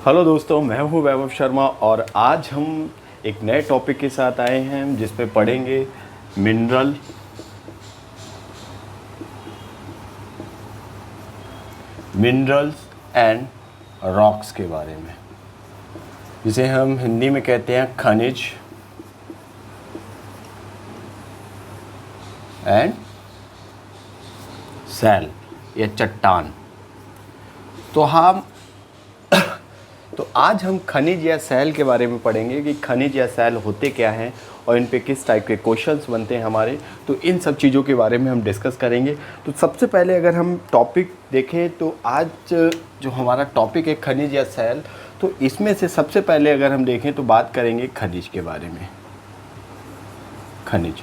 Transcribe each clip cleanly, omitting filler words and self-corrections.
Hello दोस्तों, मैं हूं वैभव शर्मा और आज हम एक नए टॉपिक के साथ आए हैं जिस पे पढ़ेंगे मिनरल्स एंड रॉक्स के बारे में, जिसे हम हिंदी में कहते हैं खनिज एंड सैल या चट्टान। तो आज हम खनिज या सैल के बारे में पढ़ेंगे कि खनिज या सैल होते क्या हैं और इन पे किस टाइप के क्वेश्चंस बनते हैं हमारे। तो इन सब चीज़ों के बारे में हम डिस्कस करेंगे। तो सबसे पहले अगर हम टॉपिक देखें तो आज जो हमारा टॉपिक है खनिज या सैल, तो इसमें से सबसे पहले अगर हम देखें तो बात करेंगे खनिज के बारे में। खनिज,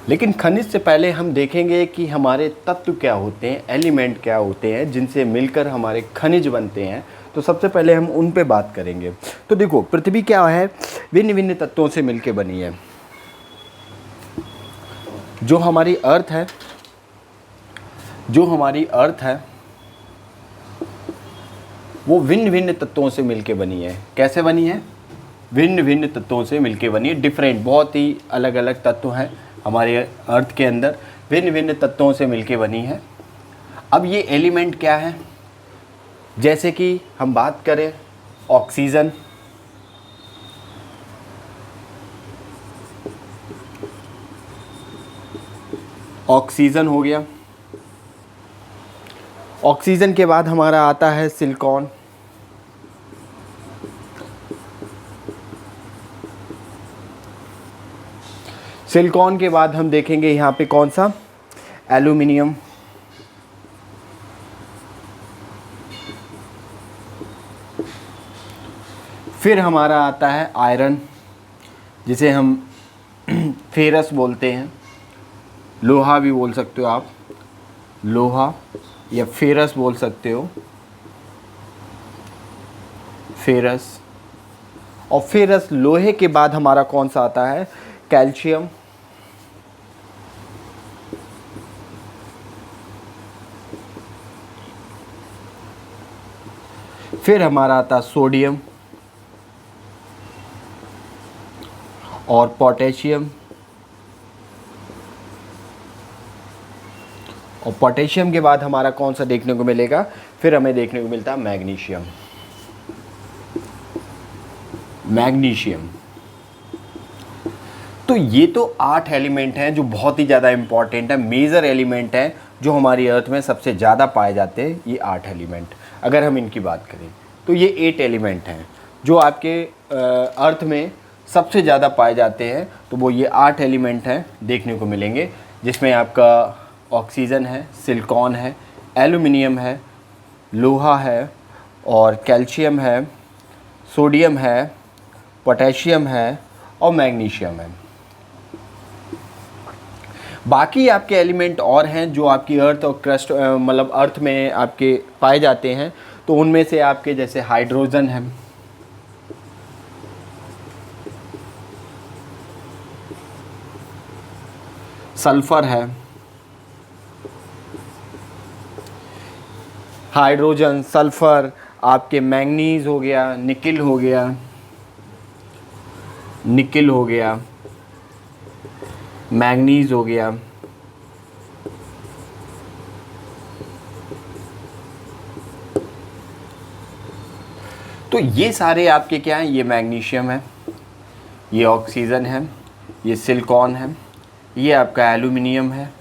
लेकिन खनिज से पहले हम देखेंगे कि हमारे तत्व क्या होते हैं, एलिमेंट क्या होते हैं जिनसे मिलकर हमारे खनिज बनते हैं। तो सबसे पहले हम उन पे बात करेंगे। तो देखो, पृथ्वी क्या है, भिन्न भिन्न तत्वों से मिलके बनी है। जो हमारी अर्थ है वो भिन्न भिन्न तत्वों से मिलके बनी है। कैसे बनी है? भिन्न भिन्न तत्वों से मिलके बनी है। डिफरेंट, बहुत ही अलग अलग तत्व हैं हमारे अर्थ के अंदर, भिन्न भिन्न तत्वों से मिलके बनी है। अब ये एलिमेंट क्या है? जैसे कि हम बात करें ऑक्सीजन, ऑक्सीजन हो गया। ऑक्सीजन के बाद हमारा आता है सिलिकॉन, सिलिकॉन के बाद हम देखेंगे यहाँ पे कौन सा, एल्यूमिनियम, फिर हमारा आता है आयरन, जिसे हम फेरस बोलते हैं, लोहा भी बोल सकते हो आप, लोहा या फेरस बोल सकते हो, फेरस। और फेरस लोहे के बाद हमारा कौन सा आता है, कैल्शियम, फिर हमारा आता है सोडियम और पोटेशियम। और पोटेशियम के बाद हमारा कौन सा देखने को मिलेगा, फिर हमें देखने को मिलता है मैग्नीशियम। मैग्नीशियम। तो ये तो 8 एलिमेंट हैं जो बहुत ही ज़्यादा इम्पॉर्टेंट है, मेजर एलिमेंट हैं जो हमारी अर्थ में सबसे ज़्यादा पाए जाते हैं। ये 8 एलिमेंट, अगर हम इनकी बात करें तो ये 8 एलिमेंट हैं जो आपके अर्थ में सबसे ज़्यादा पाए जाते हैं। तो वो ये 8 एलिमेंट हैं देखने को मिलेंगे, जिसमें आपका ऑक्सीजन है, सिलिकॉन है, एल्यूमिनियम है, लोहा है और कैल्शियम है, सोडियम है, पोटेशियम है और मैग्नीशियम है। बाकी आपके एलिमेंट और हैं जो आपकी अर्थ और क्रस्ट मतलब अर्थ में आपके पाए जाते हैं। तो उनमें से आपके जैसे हाइड्रोजन है, सल्फर है, हाइड्रोजन, सल्फर, आपके मैंगनीज हो गया, निकिल हो गया, मैंगनीज हो गया। तो ये सारे आपके क्या हैं, ये मैग्नीशियम है, ये ऑक्सीजन है, ये सिलिकॉन है, ये आपका एल्यूमिनियम है,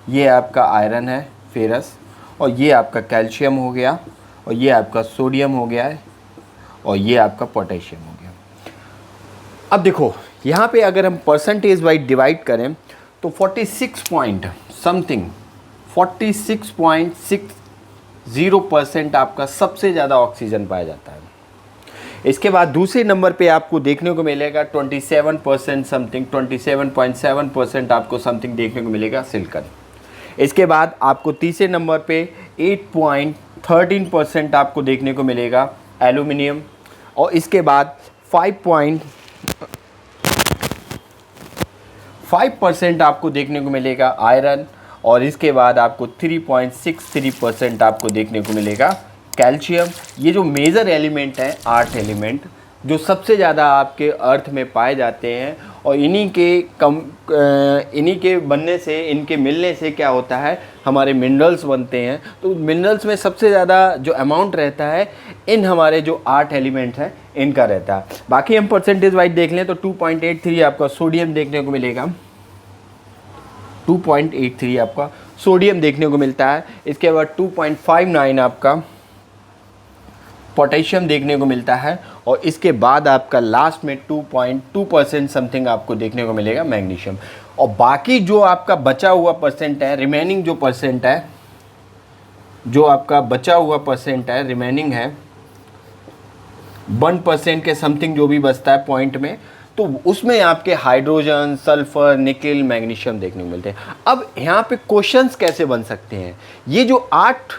ये आपका आयरन है, फेरस, और ये आपका कैल्शियम हो गया, और ये आपका सोडियम हो गया है, और ये आपका पोटेशियम हो गया। अब देखो यहाँ पे अगर हम परसेंटेज वाइज डिवाइड करें तो 46.60% आपका सबसे ज़्यादा ऑक्सीजन पाया जाता है। इसके बाद दूसरे नंबर पे आपको देखने को मिलेगा 27% समथिंग, 27.7% आपको समथिंग देखने को मिलेगा सिलिकॉन। इसके बाद आपको तीसरे नंबर पे 8.13% आपको देखने को मिलेगा एल्यूमिनियम, और इसके बाद 5% आपको देखने को मिलेगा आयरन, और इसके बाद आपको 3.63% आपको देखने को मिलेगा कैल्शियम, ये जो मेजर एलिमेंट हैं 8 एलिमेंट जो सबसे ज़्यादा आपके अर्थ में पाए जाते हैं, और इन्हीं के बनने से, इनके मिलने से क्या होता है, हमारे मिनरल्स बनते हैं। तो मिनरल्स में सबसे ज़्यादा जो अमाउंट रहता है इन हमारे जो 8 एलिमेंट्स हैं इनका रहता है। बाकी हम परसेंटेज वाइज देख लें तो 2.83 आपका सोडियम देखने को मिलेगा, 2.83 आपका सोडियम देखने को मिलता है। इसके बाद 2.59 आपका पोटेशियम देखने को मिलता है, और इसके बाद आपका लास्ट में 2.2% समथिंग आपको देखने को मिलेगा मैग्नीशियम। और बाकी जो आपका बचा हुआ परसेंट है, रिमेनिंग जो परसेंट है, जो आपका बचा हुआ परसेंट है, रिमेनिंग है 1% के समथिंग जो भी बचता है पॉइंट में, तो उसमें आपके हाइड्रोजन, सल्फर, निकेल, मैग्नीशियम देखने को मिलते हैं। अब यहाँ पे क्वेश्चंस कैसे बन सकते हैं, ये जो 8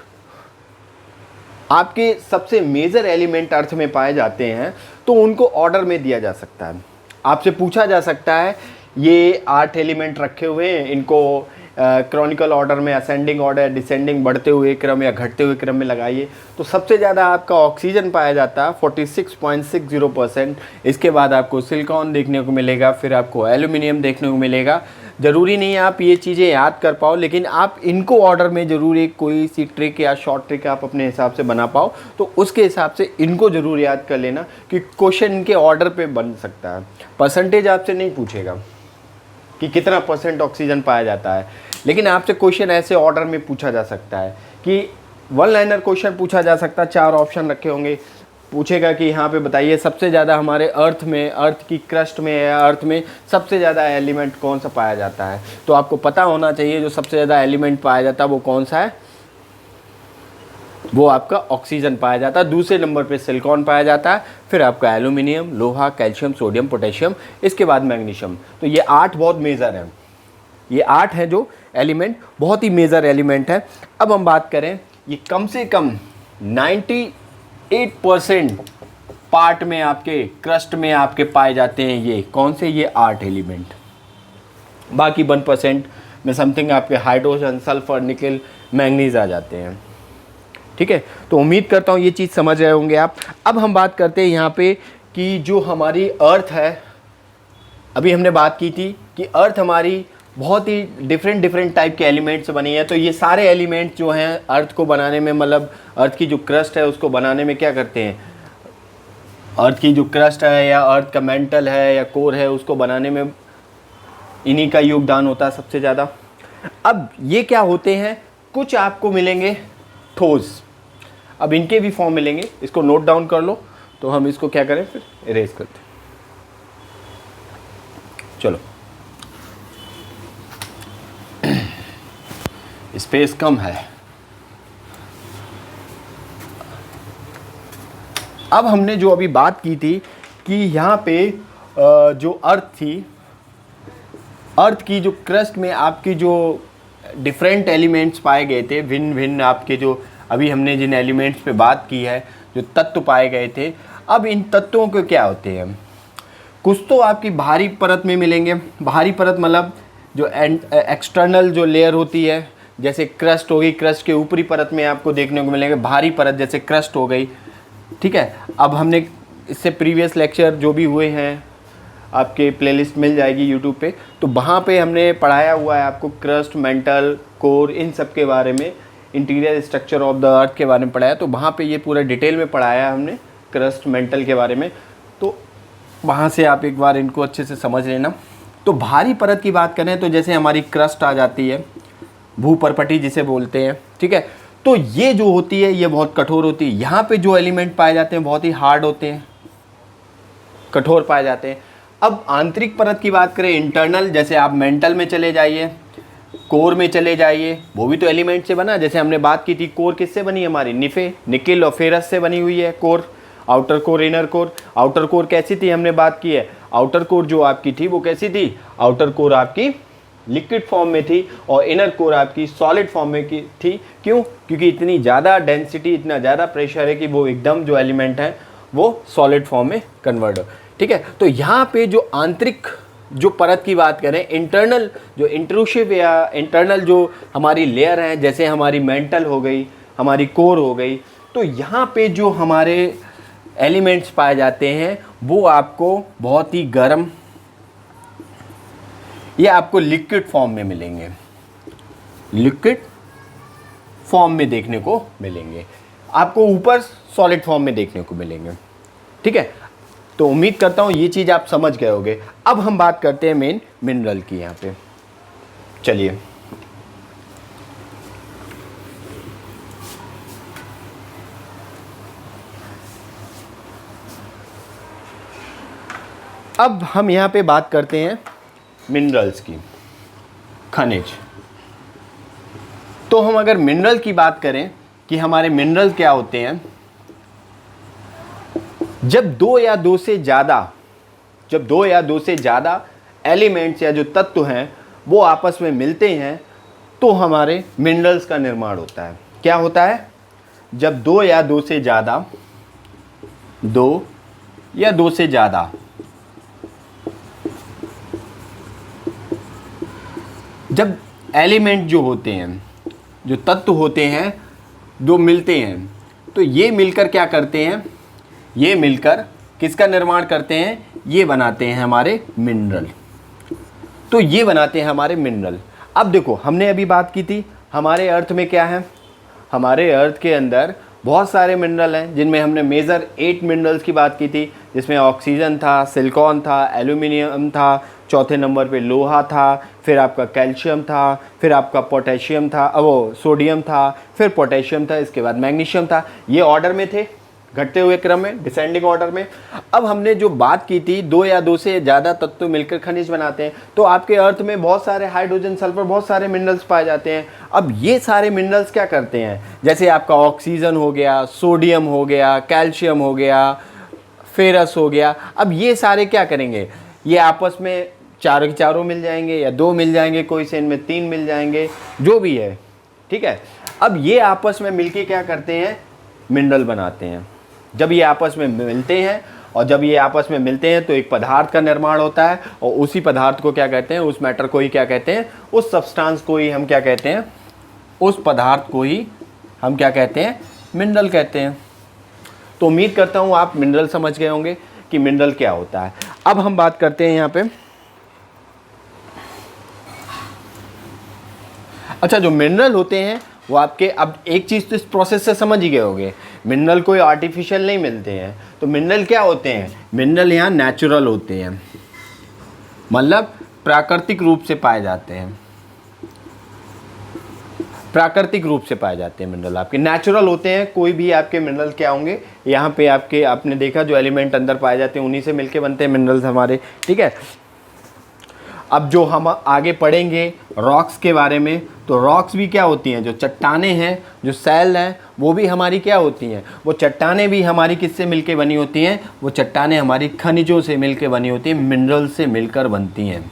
आपके सबसे मेजर एलिमेंट अर्थ में पाए जाते हैं तो उनको ऑर्डर में दिया जा सकता है। आपसे पूछा जा सकता है ये 8 एलिमेंट रखे हुए हैं, इनको क्रॉनिकल ऑर्डर में, असेंडिंग ऑर्डर, डिसेंडिंग, बढ़ते हुए क्रम या घटते हुए क्रम में लगाइए। तो सबसे ज़्यादा आपका ऑक्सीजन पाया जाता है 46.60%। इसके बाद आपको सिलिकॉन देखने को मिलेगा, फिर आपको एल्यूमिनियम देखने को मिलेगा। ज़रूरी नहीं है आप ये चीज़ें याद कर पाओ, लेकिन आप इनको ऑर्डर में ज़रूर एक कोई सी ट्रिक या शॉर्ट ट्रिक आप अपने हिसाब से बना पाओ, तो उसके हिसाब से इनको ज़रूर याद कर लेना कि क्वेश्चन इनके ऑर्डर पे बन सकता है। परसेंटेज आपसे नहीं पूछेगा कि कितना % ऑक्सीजन पाया जाता है, लेकिन आपसे क्वेश्चन ऐसे ऑर्डर में पूछा जा सकता है कि 1 लाइनर क्वेश्चन पूछा जा सकता है। 4 ऑप्शन रखे होंगे, पूछेगा कि यहाँ पे बताइए सबसे ज़्यादा हमारे अर्थ में, अर्थ की क्रस्ट में या अर्थ में सबसे ज़्यादा एलिमेंट कौन सा पाया जाता है। तो आपको पता होना चाहिए जो सबसे ज़्यादा एलिमेंट पाया जाता है वो कौन सा है, वो आपका ऑक्सीजन पाया जाता है। दूसरे नंबर पे सिलिकॉन पाया जाता है, फिर आपका एल्यूमिनियम, लोहा, कैल्शियम, सोडियम, पोटेशियम, इसके बाद मैग्नीशियम। तो ये 8 बहुत मेजर हैं, ये 8 हैं जो एलिमेंट, बहुत ही मेजर एलिमेंट है। अब हम बात करें, ये कम से कम 98% पार्ट में आपके क्रस्ट में आपके पाए जाते हैं। ये कौन से, ये 8 एलिमेंट। बाकी 1% में समथिंग आपके हाइड्रोजन, सल्फर, निकेल, मैंगनीज आ जाते हैं। ठीक है, तो उम्मीद करता हूँ ये चीज़ समझ रहे होंगे आप। अब हम बात करते हैं यहाँ पे कि जो हमारी अर्थ है, अभी हमने बात की थी कि अर्थ हमारी बहुत ही डिफरेंट टाइप के एलिमेंट से बनी है। तो ये सारे एलिमेंट जो हैं अर्थ को बनाने में, मतलब अर्थ की जो क्रस्ट है उसको बनाने में क्या करते हैं, अर्थ की जो क्रस्ट है या अर्थ का मेंटल है या कोर है उसको बनाने में इन्हीं का योगदान होता है सबसे ज़्यादा। अब ये क्या होते हैं, कुछ आपको मिलेंगे ठोस, अब इनके भी फॉर्म मिलेंगे, इसको नोट डाउन कर लो। तो हम इसको क्या करें, फिर इरेज करते हैं। चलो, स्पेस कम है। अब हमने जो अभी बात की थी कि यहाँ पे जो अर्थ थी, अर्थ की जो क्रस्ट में आपकी जो डिफरेंट एलिमेंट्स पाए गए थे, भिन्न भिन्न आपके जो अभी हमने जिन एलिमेंट्स पे बात की है, जो तत्व पाए गए थे, अब इन तत्वों के क्या होते हैं, कुछ तो आपकी बाहरी परत में मिलेंगे। बाहरी परत मतलब जो एक्सटर्नल जो लेयर होती है, जैसे क्रस्ट हो गई, क्रस्ट के ऊपरी परत में आपको देखने को मिलेंगे बाहरी परत, जैसे क्रस्ट हो गई। ठीक है, अब हमने इससे प्रीवियस लेक्चर जो भी हुए हैं आपके प्लेलिस्ट मिल जाएगी यूट्यूब पे, तो वहाँ पे हमने पढ़ाया हुआ है आपको क्रस्ट, मेंटल, कोर, इन सब के बारे में, interior structure of the earth के बारे में पढ़ाया। तो वहाँ पे ये पूरा डिटेल में पढ़ाया हमने क्रस्ट, मेंटल के बारे में, तो वहाँ से आप एक बार इनको अच्छे से समझ लेना। तो बाहरी परत की बात करें तो जैसे हमारी क्रस्ट आ जाती है, भूपर्पटी जिसे बोलते हैं। ठीक है, तो ये जो होती है ये बहुत कठोर होती है। यहाँ पे जो एलिमेंट पाए जाते हैं बहुत ही हार्ड होते हैं, कठोर पाए जाते हैं। अब आंतरिक परत की बात करें, इंटरनल, जैसे आप मेंटल में चले जाइए, कोर में चले जाइए, वो भी तो एलिमेंट से बना। जैसे हमने बात की थी, कोर किससे बनी हमारी, निकेल और फेरस से बनी हुई है core. Outer core, inner core. Outer core कैसी थी, हमने बात की है, आउटर कोर जो आपकी थी वो कैसी थी, आउटर कोर आपकी लिक्विड फॉर्म में थी और इनर कोर आपकी सॉलिड फॉर्म में की थी। क्यों, क्योंकि इतनी ज़्यादा डेंसिटी, इतना ज़्यादा प्रेशर है कि वो एकदम जो एलिमेंट है वो सॉलिड फॉर्म में कन्वर्ट हो। ठीक है, तो यहाँ पे जो आंतरिक जो परत की बात करें, इंटरनल जो इंट्रूसिव या इंटरनल जो हमारी लेयर है, जैसे हमारी मेंटल हो गई, हमारी कोर हो गई, तो यहाँ पे जो हमारे एलिमेंट्स पाए जाते हैं वो आपको बहुत ही गर्म या आपको लिक्विड फॉर्म में मिलेंगे, लिक्विड फॉर्म में देखने को मिलेंगे, आपको ऊपर सॉलिड फॉर्म में देखने को मिलेंगे। ठीक है, तो उम्मीद करता हूँ ये चीज़ आप समझ गए होंगे। अब हम बात करते हैं मेन मिनरल की। यहाँ पे चलिए, अब हम यहाँ पे बात करते हैं मिनरल्स की, खनिज। तो हम अगर मिनरल की बात करें कि हमारे मिनरल क्या होते हैं, जब दो या दो से ज़्यादा एलिमेंट्स या जो तत्व हैं वो आपस में मिलते हैं तो हमारे मिनरल्स का निर्माण होता है। क्या होता है? जब दो या दो से ज़्यादा जब एलिमेंट जो होते हैं, जो तत्व होते हैं, जो मिलते हैं, तो ये मिलकर क्या करते हैं? ये मिलकर किसका निर्माण करते हैं? ये बनाते हैं हमारे मिनरल। तो ये बनाते हैं हमारे मिनरल। अब देखो, हमने अभी बात की थी हमारे अर्थ में क्या है, हमारे अर्थ के अंदर बहुत सारे मिनरल हैं, जिनमें हमने मेजर 8 मिनरल्स की बात की थी, जिसमें ऑक्सीजन था, सिलिकॉन था, एल्यूमिनियम था, चौथे नंबर पे लोहा था, फिर आपका कैल्शियम था, फिर आपका पोटेशियम था, वो सोडियम था, फिर पोटेशियम था, इसके बाद मैग्नीशियम था। ये ऑर्डर में थे, घटते हुए क्रम में, डिसेंडिंग ऑर्डर में। अब हमने जो बात की थी दो या दो से ज़्यादा तत्व मिलकर खनिज बनाते हैं, तो आपके अर्थ में बहुत सारे हाइड्रोजन, सल्फर, बहुत सारे मिनरल्स पाए जाते हैं। अब ये सारे मिनरल्स क्या करते हैं? जैसे आपका ऑक्सीजन हो गया, सोडियम हो गया, कैल्शियम हो गया, फेरस हो गया। अब ये सारे क्या करेंगे? ये आपस में चारों के चारों मिल जाएंगे या दो मिल जाएंगे, कोई से इनमें 3 मिल जाएंगे, जो भी है। ठीक है, अब ये आपस में मिलके क्या करते हैं? मिनरल बनाते हैं। जब ये आपस में मिलते हैं और जब ये आपस में मिलते हैं तो एक पदार्थ का निर्माण होता है, और उसी पदार्थ को क्या कहते हैं? उस मैटर को ही क्या कहते हैं? उस सब्सटेंस को ही हम क्या कहते हैं? उस पदार्थ को ही हम क्या कहते हैं? मिनरल कहते हैं। तो उम्मीद करता हूँ आप मिनरल समझ गए होंगे कि मिनरल क्या होता है। अब हम बात करते हैं यहाँ पे, अच्छा, जो मिनरल होते हैं वो आपके, अब एक चीज़ तो इस प्रोसेस से समझ ही गए होंगे, मिनरल कोई आर्टिफिशियल नहीं मिलते हैं। तो मिनरल क्या होते हैं? मिनरल यहाँ नेचुरल होते हैं, मतलब प्राकृतिक रूप से पाए जाते हैं, प्राकृतिक रूप से पाए जाते हैं मिनरल, आपके नेचुरल होते हैं। कोई भी आपके मिनरल क्या होंगे, यहाँ पे आपके, आपने देखा जो एलिमेंट अंदर पाए जाते हैं उन्हीं से मिलके बनते हैं मिनरल्स हमारे। ठीक है, अब जो हम आगे पढ़ेंगे रॉक्स के बारे में, तो रॉक्स भी क्या होती हैं? जो चट्टानें हैं, जो सैल हैं, वो भी हमारी क्या होती हैं? वो चट्टानें भी हमारी किससे मिलके बनी होती हैं? वो चट्टानें हमारी खनिजों से मिलके बनी होती हैं, मिनरल से मिलकर बनती हैं,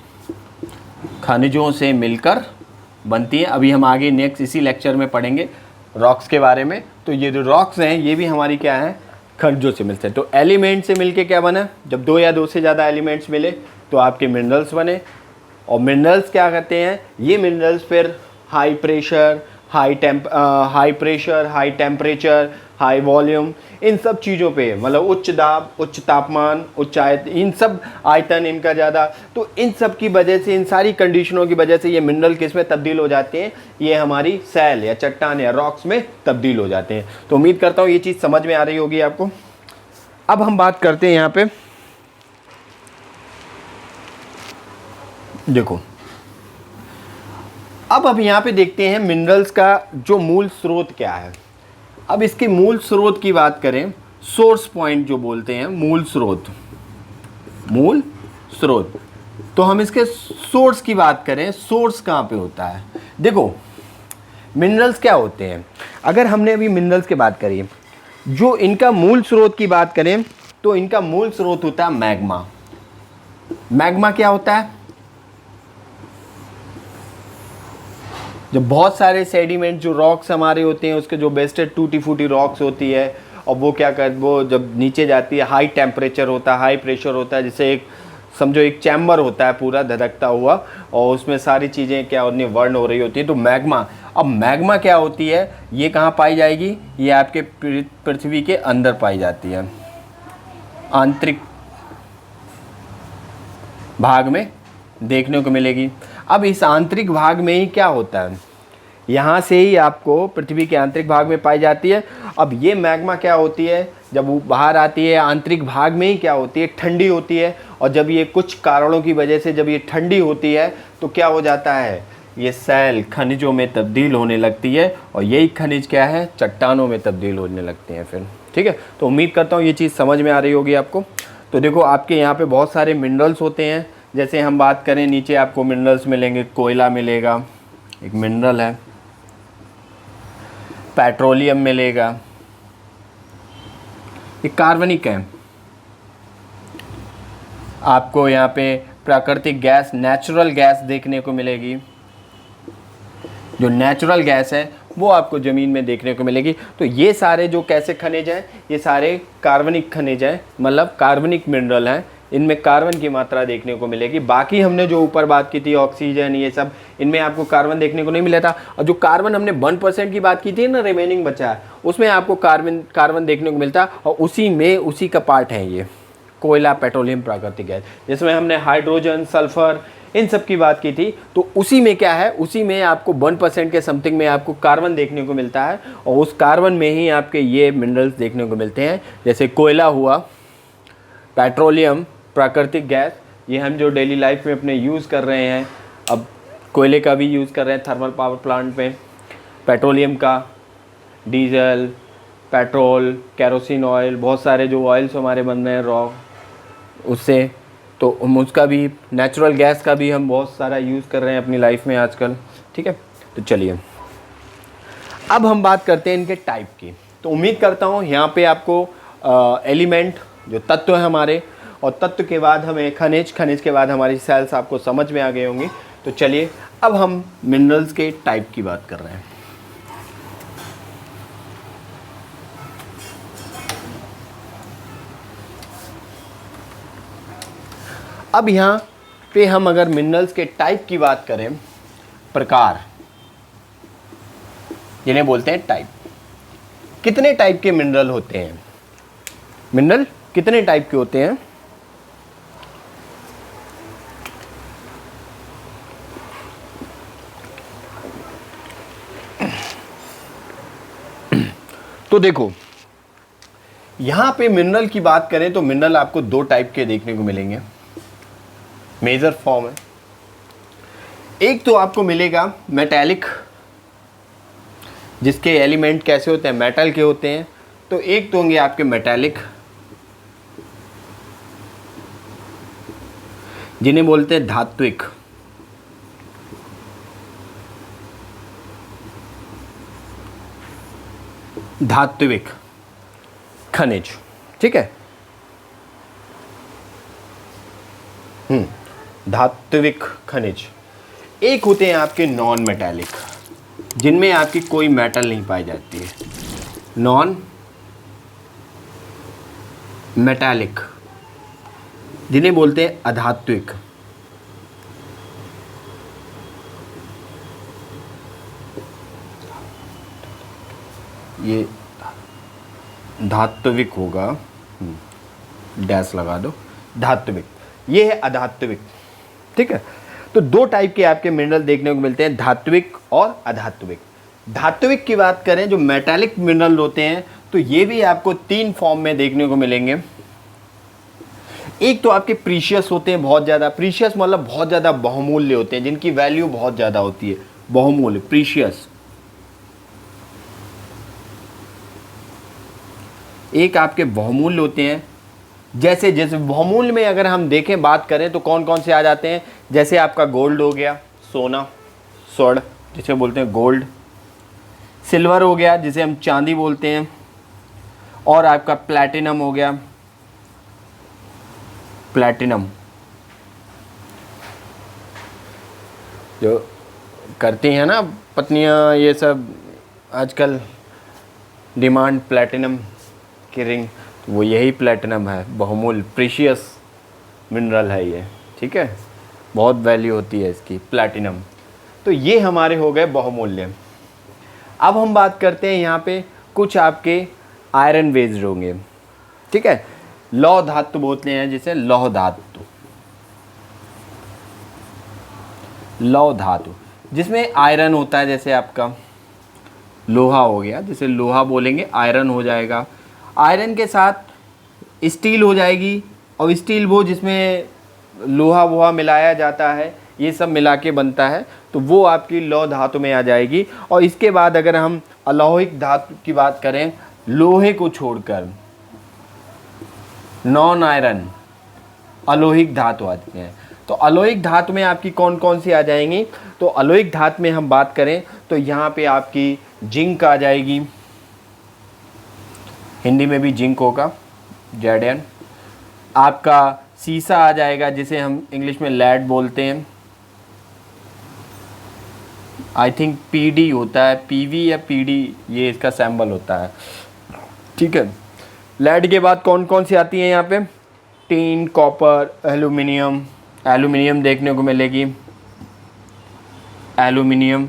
खनिजों से मिलकर बनती हैं। अभी हम आगे नेक्स्ट इसी लेक्चर में पढ़ेंगे रॉक्स के बारे में। तो ये जो रॉक्स हैं ये भी हमारी क्या है? खनिजों से मिलते हैं। तो एलिमेंट से मिलके क्या बना? जब दो या दो से ज़्यादा एलिमेंट्स मिले तो आपके मिनरल्स बने। और मिनरल्स क्या कहते हैं? ये मिनरल्स फिर high pressure, high temperature, high volume, इन सब चीज़ों पे, मतलब उच्च दाब, उच्च तापमान, उच्च आयतन, इन सब आयतन इनका ज़्यादा, तो इन सब की वजह से, इन सारी कंडीशनों की वजह से ये मिनरल किस में तब्दील हो जाते हैं? ये हमारी सैल या चट्टान या रॉक्स में तब्दील हो जाते हैं। तो उम्मीद करता हूँ ये चीज़ समझ में आ रही होगी आपको। अब हम बात करते हैं यहाँ पे, देखो, अब यहाँ पे देखते हैं मिनरल्स का जो मूल स्रोत क्या है। अब इसके मूल स्रोत की बात करें, सोर्स पॉइंट जो बोलते हैं, मूल स्रोत, तो हम इसके सोर्स की बात करें, सोर्स कहाँ पे होता है? देखो, मिनरल्स क्या होते हैं? अगर हमने अभी मिनरल्स की बात करी, जो इनका मूल स्रोत की बात करें तो इनका मूल स्रोत होता है मैग्मा। मैग्मा क्या होता है? जब बहुत सारे सेडिमेंट जो रॉक्स हमारे होते हैं, उसके जो बेस्टेड टूटी फूटी रॉक्स होती है, और वो क्या कर, वो जब नीचे जाती है, हाई टेम्परेचर होता है, हाई प्रेशर होता है, जिससे एक समझो एक चैम्बर होता है पूरा धधकता हुआ, और उसमें सारी चीज़ें क्या होती हैं, वर्न हो रही होती है, तो मैग्मा। अब मैग्मा क्या होती है, ये कहाँ पाई जाएगी, ये आपके पृथ्वी के अंदर पाई जाती है, आंतरिक भाग में देखने को मिलेगी। अब इस आंतरिक भाग में ही क्या होता है, यहाँ से ही आपको पृथ्वी के आंतरिक भाग में पाई जाती है। अब ये मैग्मा क्या होती है, जब वो बाहर आती है आंतरिक भाग में ही क्या होती है, ठंडी होती है। और जब ये कुछ कारणों की वजह से जब ये ठंडी होती है तो क्या हो जाता है, ये सेल खनिजों में तब्दील होने लगती है, और यही खनिज क्या है, चट्टानों में तब्दील होने लगते हैं फिर। ठीक है, तो उम्मीद करता हूँ ये चीज़ समझ में आ रही होगी आपको। तो देखो आपके यहाँ पे बहुत सारे मिनरल्स होते हैं। जैसे हम बात करें, नीचे आपको मिनरल्स मिलेंगे, कोयला मिलेगा, एक मिनरल है, पेट्रोलियम मिलेगा, ये कार्बनिक है। आपको यहाँ पे प्राकृतिक गैस, नेचुरल गैस देखने को मिलेगी। जो नेचुरल गैस है वो आपको ज़मीन में देखने को मिलेगी। तो ये सारे जो कैसे खनिज हैं, ये सारे कार्बनिक खनिज हैं, मतलब कार्बनिक मिनरल हैं। इनमें कार्बन की मात्रा देखने को मिलेगी। बाकी हमने जो ऊपर बात की थी, ऑक्सीजन, ये सब, इनमें आपको कार्बन देखने को नहीं मिला था। और जो कार्बन हमने 1% की बात की थी ना, रिमेनिंग बचा है, उसमें आपको कार्बन देखने को मिलता है। और उसी का पार्ट है ये कोयला, पेट्रोलियम, प्राकृतिक गैस, जिसमें हमने हाइड्रोजन, सल्फर, इन सब की बात की थी। तो उसी में क्या है, उसी में आपको 1% के समथिंग में आपको कार्बन देखने को मिलता है, और उस कार्बन में ही आपके ये मिनरल्स देखने को मिलते हैं। जैसे कोयला हुआ, पेट्रोलियम, प्राकृतिक गैस, ये हम जो डेली लाइफ में अपने यूज़ कर रहे हैं। अब कोयले का भी यूज़ कर रहे हैं थर्मल पावर प्लांट पे, पेट्रोलियम का, डीजल, पेट्रोल, केरोसिन ऑयल, बहुत सारे जो ऑयल्स हमारे बन रहे हैं रॉ, उससे, तो हम उसका भी, नेचुरल गैस का भी हम बहुत सारा यूज़ कर रहे हैं अपनी लाइफ में आजकल। ठीक है, तो चलिए अब हम बात करते हैं इनके टाइप की। तो उम्मीद करता हूँ यहाँ पे आपको एलिमेंट, जो तत्व है हमारे, और तत्व के बाद हमें खनिज, खनिज के बाद हमारी सेल्स आपको समझ में आ गई होंगी। तो चलिए अब हम मिनरल्स के टाइप की बात कर रहे हैं। अब यहाँ पे हम अगर मिनरल्स के टाइप की बात करें, प्रकार, जिन्हें बोलते हैं टाइप। कितने टाइप के मिनरल होते हैं, मिनरल कितने टाइप के होते हैं? तो देखो यहां पे मिनरल की बात करें तो मिनरल आपको 2 टाइप के देखने को मिलेंगे, मेजर फॉर्म है। एक तो आपको मिलेगा मेटालिक, जिसके एलिमेंट कैसे होते हैं, मेटल के होते हैं। तो एक तो होंगे आपके मेटालिक, जिन्हें बोलते हैं धात्विक। धात्विक खनिज, ठीक है, धात्विक खनिज। एक होते हैं आपके नॉन मेटालिक, जिनमें आपकी कोई मेटल नहीं पाई जाती है, नॉन मेटालिक, जिन्हें बोलते हैं अधात्विक। ये धात्विक होगा, डैश लगा दो, धात्विक, ये है अधात्विक। ठीक है, तो 2 टाइप के आपके मिनरल देखने को मिलते हैं, धात्विक और अधात्विक। धात्विक की बात करें, जो मेटालिक मिनरल होते हैं, तो ये भी आपको 3 फॉर्म में देखने को मिलेंगे। एक तो आपके प्रीशियस होते हैं, बहुत ज़्यादा प्रीशियस, मतलब बहुत ज़्यादा बहुमूल्य होते हैं, जिनकी वैल्यू बहुत ज़्यादा होती है, बहुमूल्य, प्रीशियस। एक आपके बहुमूल्य होते हैं, जैसे जैसे बहुमूल्य में अगर हम देखें, बात करें तो कौन कौन से आ जाते हैं, जैसे आपका गोल्ड हो गया, सोना, स्वर्ण जिसे बोलते हैं गोल्ड, सिल्वर हो गया जिसे हम चांदी बोलते हैं, और आपका प्लैटिनम हो गया, प्लैटिनम जो करती हैं ना पत्नियां, ये सब आजकल डिमांड प्लैटिनम की रिंग, वो यही प्लैटिनम है, बहुमूल्य प्रीशियस मिनरल है ये। ठीक है, बहुत वैल्यू होती है इसकी, प्लैटिनम। तो ये हमारे हो गए बहुमूल्य। अब हम बात करते हैं यहाँ पे कुछ आपके आयरन बेस्ड होंगे, ठीक है। लौह धातु बोलते हैं जिसे, लौह धातु, लौह धातु जिसमें आयरन होता है, जैसे आपका लोहा हो गया, जैसे लोहा बोलेंगे आयरन हो जाएगा। आयरन के साथ स्टील हो जाएगी, और स्टील वो जिसमें लोहा वोहा मिलाया जाता है, ये सब मिला के बनता है, तो वो आपकी लौह धातु में आ जाएगी। और इसके बाद अगर हम अलौहिक धातु की बात करें, लोहे को छोड़कर नॉन आयरन अलौहिक धातु आती हैं। तो अलौहिक धातु में आपकी कौन कौन सी आ जाएंगी? तो अलौहिक धातु में हम बात करें तो यहाँ पे आपकी जिंक आ जाएगी, हिंदी में भी जिंक होगा, जेडन। आपका सीसा आ जाएगा, जिसे हम इंग्लिश में लेड बोलते हैं, आई थिंक पीडी होता है, पीवी या पीडी ये इसका सिंबल होता है, ठीक है। लेड के बाद कौन कौन सी आती है यहाँ पे? टीन, कॉपर, एल्यूमिनियम, एल्यूमिनियम देखने को मिलेगी, एल्यूमिनियम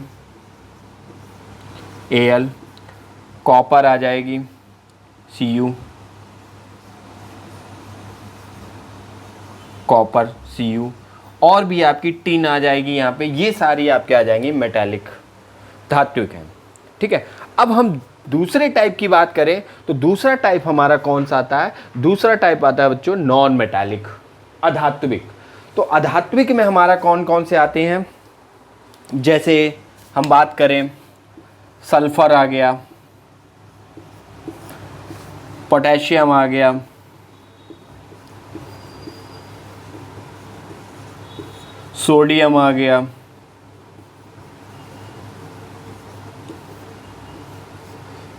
Al, कॉपर आ जाएगी Cu, कॉपर Cu, और भी आपकी टीन आ जाएगी यहाँ पे। ये सारी आपके आ जाएंगी मेटालिक धात्विक हैं, ठीक है। अब हम दूसरे टाइप की बात करें तो दूसरा टाइप हमारा कौन सा आता है? दूसरा टाइप आता है बच्चों नॉन मेटालिक, अधात्विक। तो अधात्विक में हमारा कौन कौन से आते हैं? जैसे हम बात करें, सल्फर आ गया, पोटेशियम आ गया, सोडियम आ गया,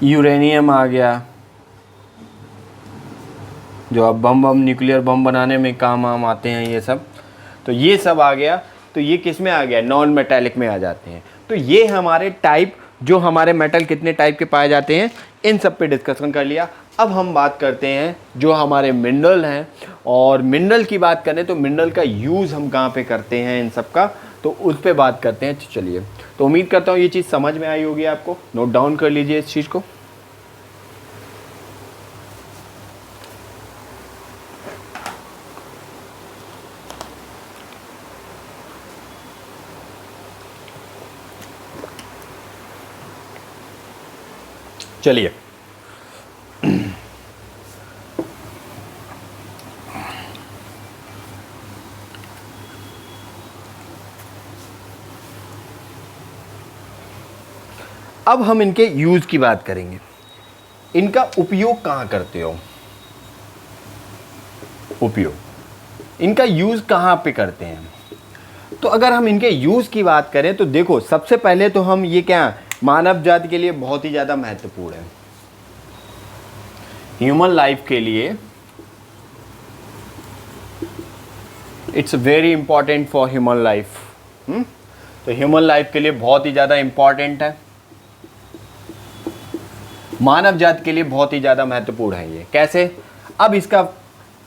यूरेनियम आ गया, जो अब बम न्यूक्लियर बम बनाने में काम आते हैं ये सब। तो ये सब आ गया, तो ये किस में आ गया? नॉन मेटालिक में आ जाते हैं। तो ये हमारे टाइप, जो हमारे मेटल कितने टाइप के पाए जाते हैं, इन सब पे डिस्कशन कर लिया। अब हम बात करते हैं जो हमारे मिनरल हैं, और मिनरल की बात करें तो मिनरल का यूज़ हम कहाँ पे करते हैं इन सब का, तो उस पे बात करते हैं। चलिए, तो उम्मीद करता हूँ ये चीज़ समझ में आई होगी आपको। नोट डाउन कर लीजिए इस चीज़ को। चलिए, अब हम इनके यूज की बात करेंगे। इनका उपयोग कहाँ करते हो? उपयोग, इनका यूज कहाँ पे करते हैं? तो अगर हम इनके यूज की बात करें तो देखो, सबसे पहले तो हम ये क्या, मानव जाति के लिए बहुत ही ज़्यादा महत्वपूर्ण है। ह्यूमन लाइफ के लिए it's very important for human life. तो ह्यूमन लाइफ के लिए बहुत ही ज़्यादा इंपॉर्टेंट है, मानव जाति के लिए बहुत ही ज़्यादा महत्वपूर्ण है ये। कैसे? अब इसका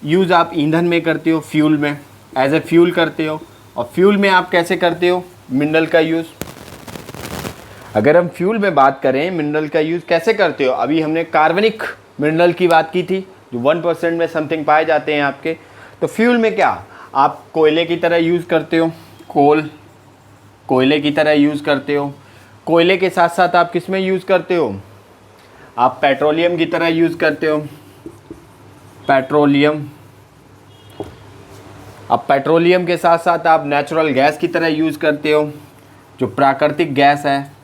यूज़ आप ईंधन में करते हो, फ्यूल में, एज ए फ्यूल करते हो। और फ्यूल में आप कैसे करते हो मिनरल का यूज़? अगर हम फ्यूल में बात करें, मिनरल का यूज़ कैसे करते हो? अभी हमने कार्बनिक मिनरल की बात की थी, जो 1% में समथिंग पाए जाते हैं आपके। तो फ्यूल में क्या आप कोयले की तरह यूज़ करते हो, कोयले की तरह यूज़ करते हो। कोयले के साथ साथ आप किस में यूज़ करते हो? आप पेट्रोलियम की तरह यूज़ करते हो, पेट्रोलियम। अब पेट्रोलियम के साथ साथ आप नेचुरल गैस की तरह यूज़ करते हो, जो प्राकृतिक गैस है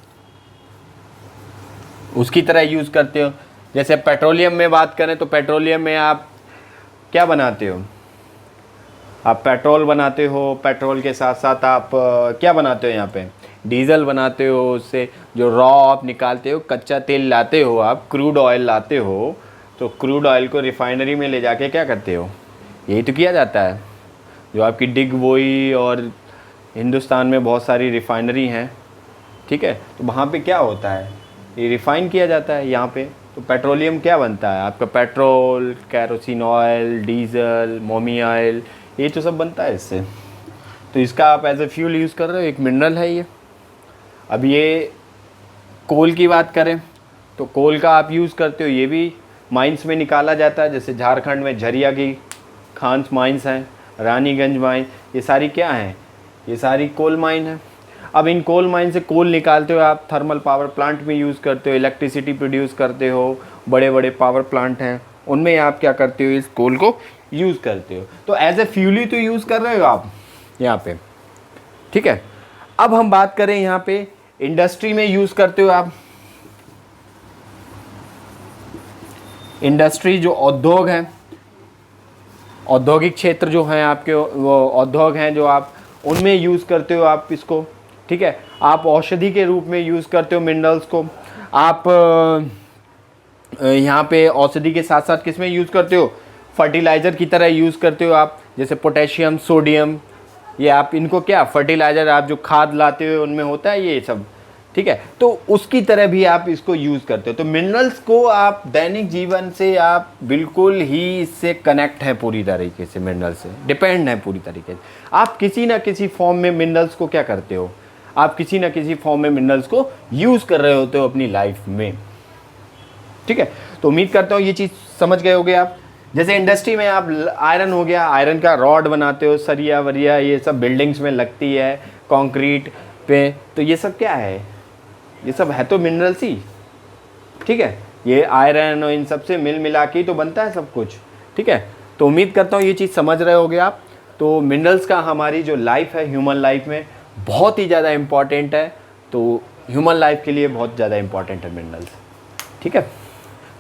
उसकी तरह यूज़ करते हो। जैसे पेट्रोलियम में बात करें तो पेट्रोलियम में आप क्या बनाते हो? आप पेट्रोल बनाते हो, पेट्रोल के साथ साथ आप क्या बनाते हो? यहाँ पे डीजल बनाते हो, उससे जो रॉ आप निकालते हो, कच्चा तेल लाते हो, आप क्रूड ऑयल लाते हो। तो क्रूड ऑयल को रिफाइनरी में ले जाके क्या करते हो? यही तो किया जाता है। जो आपकी डिग वोई और हिंदुस्तान में बहुत सारी रिफाइनरी हैं, ठीक है, तो वहाँ पे क्या होता है? ये रिफ़ाइन किया जाता है यहाँ पे। तो पेट्रोलियम क्या बनता है आपका? पेट्रोल, कैरोसिन ऑयल, डीजल, मोमी ऑयल, ये तो सब बनता है इससे। तो इसका आप एज ए फ्यूल यूज़ कर रहे हो, एक मिनरल है ये। अब ये कोल की बात करें तो कोल का आप यूज़ करते हो, ये भी माइंस में निकाला जाता है। जैसे झारखंड में झरिया की खान्स माइंस हैं, रानीगंज माइन, ये सारी क्या हैं, ये सारी कोल माइन है। अब इन कोल माइन से कोल निकालते हो आप, थर्मल पावर प्लांट में यूज़ करते हो, इलेक्ट्रिसिटी प्रोड्यूस करते हो, बड़े बड़े पावर प्लांट हैं उनमें आप क्या करते हो, इस कोल को यूज़ करते हो। तो एज ए फ्यूल ही तो यूज़ कर रहे हो आप यहाँ पे, ठीक है। अब हम बात करें यहाँ पे इंडस्ट्री में यूज़ करते हो आप। इंडस्ट्री जो उद्योग हैं, औद्योगिक क्षेत्र जो हैं आपके, वो उद्योग हैं जो आप उनमें यूज़ करते हो आप इसको, ठीक है। आप औषधि के रूप में यूज़ करते हो मिनरल्स को। आप यहाँ पे औषधि के साथ साथ किस में यूज़ करते हो, फर्टिलाइज़र की तरह यूज़ करते हो आप। जैसे पोटेशियम, सोडियम, ये आप इनको क्या फर्टिलाइज़र, आप जो खाद लाते हो उनमें होता है ये सब, ठीक है। तो उसकी तरह भी आप इसको यूज़ करते हो। तो मिनरल्स को आप दैनिक जीवन से आप बिल्कुल ही इससे कनेक्ट हैं, पूरी तरीके से मिनरल से डिपेंड हैं पूरी तरीके से। आप किसी ना किसी फॉर्म में मिनरल्स को क्या करते हो, आप किसी ना किसी फॉर्म में मिनरल्स को यूज़ कर रहे होते हो अपनी लाइफ में, ठीक है। तो उम्मीद करता हूँ ये चीज़ समझ गए होगे आप। जैसे इंडस्ट्री में आप आयरन हो गया, आयरन का रॉड बनाते हो, सरिया वरिया ये सब बिल्डिंग्स में लगती है, कंक्रीट पे, तो ये सब क्या है, ये सब है तो मिनरल्स ही, ठीक है। ये आयरन और इन सब से मिल मिला के तो बनता है सब कुछ, ठीक है। तो उम्मीद करता हूँ ये चीज़ समझ रहे होगे आप। तो मिनरल्स का हमारी जो लाइफ है ह्यूमन लाइफ में बहुत ही ज़्यादा इम्पॉर्टेंट है। तो ह्यूमन लाइफ के लिए बहुत ज़्यादा इम्पॉर्टेंट है मिनरल्स, ठीक है।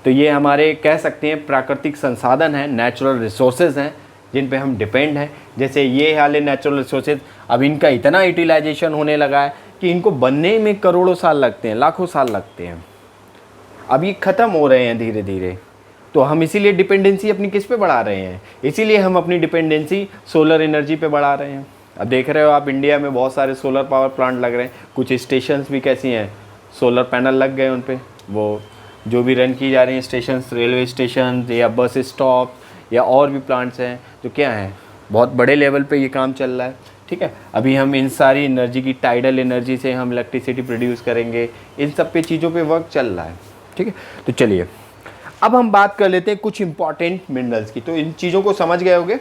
तो ये हमारे कह सकते हैं प्राकृतिक संसाधन हैं, नेचुरल रिसोर्सेज हैं जिन पे हम डिपेंड हैं। जैसे ये वाले नेचुरल रिसोर्सेज, अब इनका इतना यूटिलाइजेशन होने लगा है कि इनको बनने में करोड़ों साल लगते हैं, लाखों साल लगते हैं। अब ये ख़त्म हो रहे हैं धीरे धीरे। तो हम इसीलिए डिपेंडेंसी अपनी किस पे बढ़ा रहे हैं, इसीलिए हम अपनी डिपेंडेंसी सोलर एनर्जी पे बढ़ा रहे हैं। अब देख रहे हो आप इंडिया में बहुत सारे सोलर पावर प्लांट लग रहे हैं, कुछ स्टेशंस भी कैसी हैं, सोलर पैनल लग गए उन पे, वो जो भी रन की जा रही हैं स्टेशंस, रेलवे स्टेशन या बस स्टॉप या और भी प्लांट्स हैं जो क्या हैं, बहुत बड़े लेवल पे ये काम चल रहा है, ठीक है। अभी हम इन सारी एनर्जी की, टाइडल एनर्जी से हम इलेक्ट्रिसिटी प्रोड्यूस करेंगे, इन सब पे चीज़ों पे वर्क चल रहा है, ठीक है। तो चलिए अब हम बात कर लेते हैं कुछ इंपॉर्टेंट मिनरल्स की। तो इन चीज़ों को समझ गए होंगे,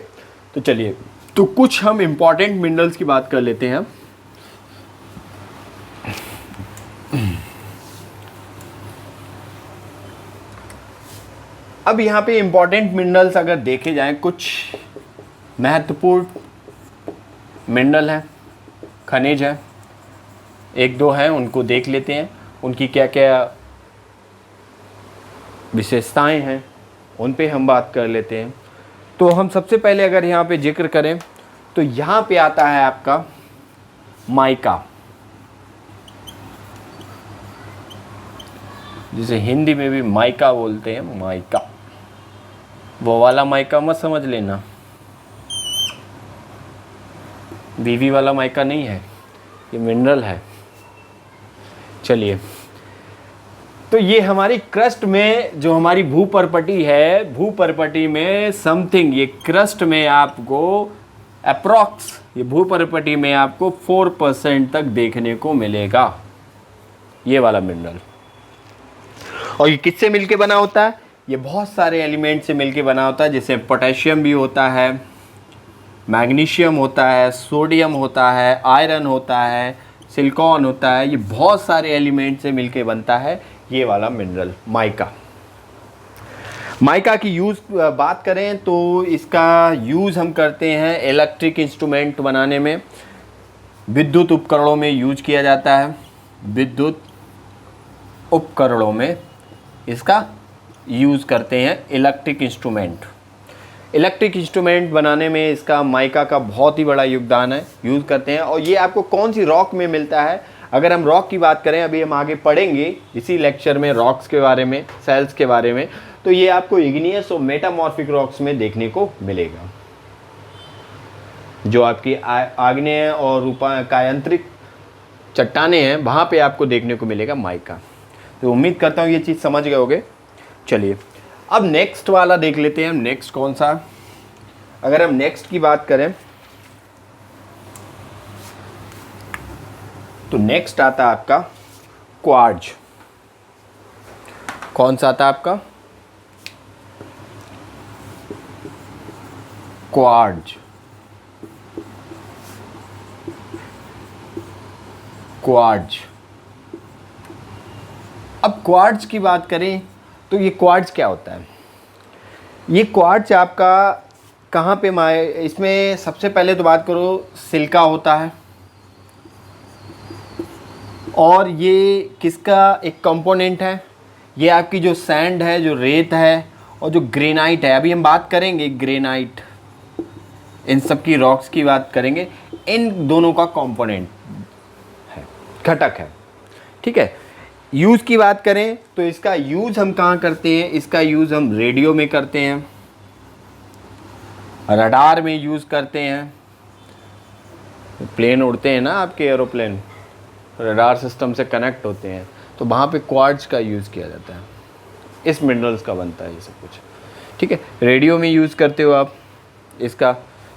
तो चलिए तो कुछ हम इंपॉर्टेंट मिनरल्स की बात कर लेते हैं। अब यहाँ पे इंपॉर्टेंट मिनरल्स अगर देखे जाएं, कुछ महत्वपूर्ण मिनरल हैं, खनिज हैं, एक दो हैं, उनको देख लेते हैं, उनकी क्या क्या विशेषताएं हैं उन पे हम बात कर लेते हैं। तो हम सबसे पहले अगर यहाँ पे जिक्र करें तो यहाँ पे आता है आपका माइका, जिसे हिंदी में भी माइका बोलते हैं। माइका, वो वाला माइका मत समझ लेना, बीवी वाला माइका नहीं है, ये मिनरल है। चलिए, तो ये हमारी क्रस्ट में जो हमारी भूपर्पटी है, भूपर्पटी में समथिंग, ये क्रस्ट में आपको अप्रॉक्स, ये भूपर्पटी में आपको 4% तक देखने को मिलेगा ये वाला मिनरल। और ये किससे मिलके बना होता है, ये बहुत सारे एलिमेंट से मिलके बना होता है, जैसे पोटेशियम भी होता है, मैग्नीशियम होता है, सोडियम होता है, आयरन होता है, सिलिकॉन होता है, ये बहुत सारे एलिमेंट से मिलके बनता है ये वाला मिनरल माइका। माइका की यूज़ बात करें तो इसका यूज़ हम करते हैं इलेक्ट्रिक इंस्ट्रूमेंट बनाने में, विद्युत उपकरणों में यूज किया जाता है, विद्युत उपकरणों में इसका यूज़ करते हैं इलेक्ट्रिक इंस्ट्रूमेंट। इलेक्ट्रिक इंस्ट्रूमेंट बनाने में इसका माइका का बहुत ही बड़ा योगदान है, यूज़ करते हैं। और ये आपको कौन सी रॉक में मिलता है, अगर हम रॉक की बात करें, अभी हम आगे पढ़ेंगे इसी लेक्चर में रॉक्स के बारे में, सेल्स के बारे में, तो ये आपको इग्नियस और मेटामॉर्फिक रॉक्स में देखने को मिलेगा, जो आपकी आग्नेय और रूपाकायांतरिक चट्टानें हैं, वहाँ पे आपको देखने को मिलेगा माइका। तो उम्मीद करता हूँ ये चीज़ समझ गए होगे। चलिए अब नेक्स्ट वाला देख लेते हैं हम, नेक्स्ट कौन सा। अगर हम नेक्स्ट की बात करें तो नेक्स्ट आता है आपका क्वार्ट्ज। कौन सा आता है आपका? क्वार्ट्ज। क्वार्ट्ज। अब क्वार्ट्ज की बात करें तो ये क्वार्ट्ज क्या होता है? ये क्वार्ट्ज आपका कहाँ पे इसमें सबसे पहले तो बात करो, सिलिका होता है, और ये किसका एक कंपोनेंट है? ये आपकी जो सैंड है, जो रेत है, और जो ग्रेनाइट है, अभी हम बात करेंगे ग्रेनाइट, इन सब की रॉक्स की बात करेंगे, इन दोनों का कंपोनेंट है, घटक है। ठीक है। यूज़ की बात करें तो इसका यूज़ हम कहाँ करते हैं? इसका यूज़ हम रेडियो में करते हैं, रडार में यूज़ करते हैं। प्लेन उड़ते हैं ना आपके, एरोप्लेन रडार सिस्टम से कनेक्ट होते हैं, तो वहाँ पे क्वार्ट्ज का यूज़ किया जाता है। इस मिनरल्स का बनता है ये सब कुछ। ठीक है। रेडियो में यूज़ करते हो आप इसका।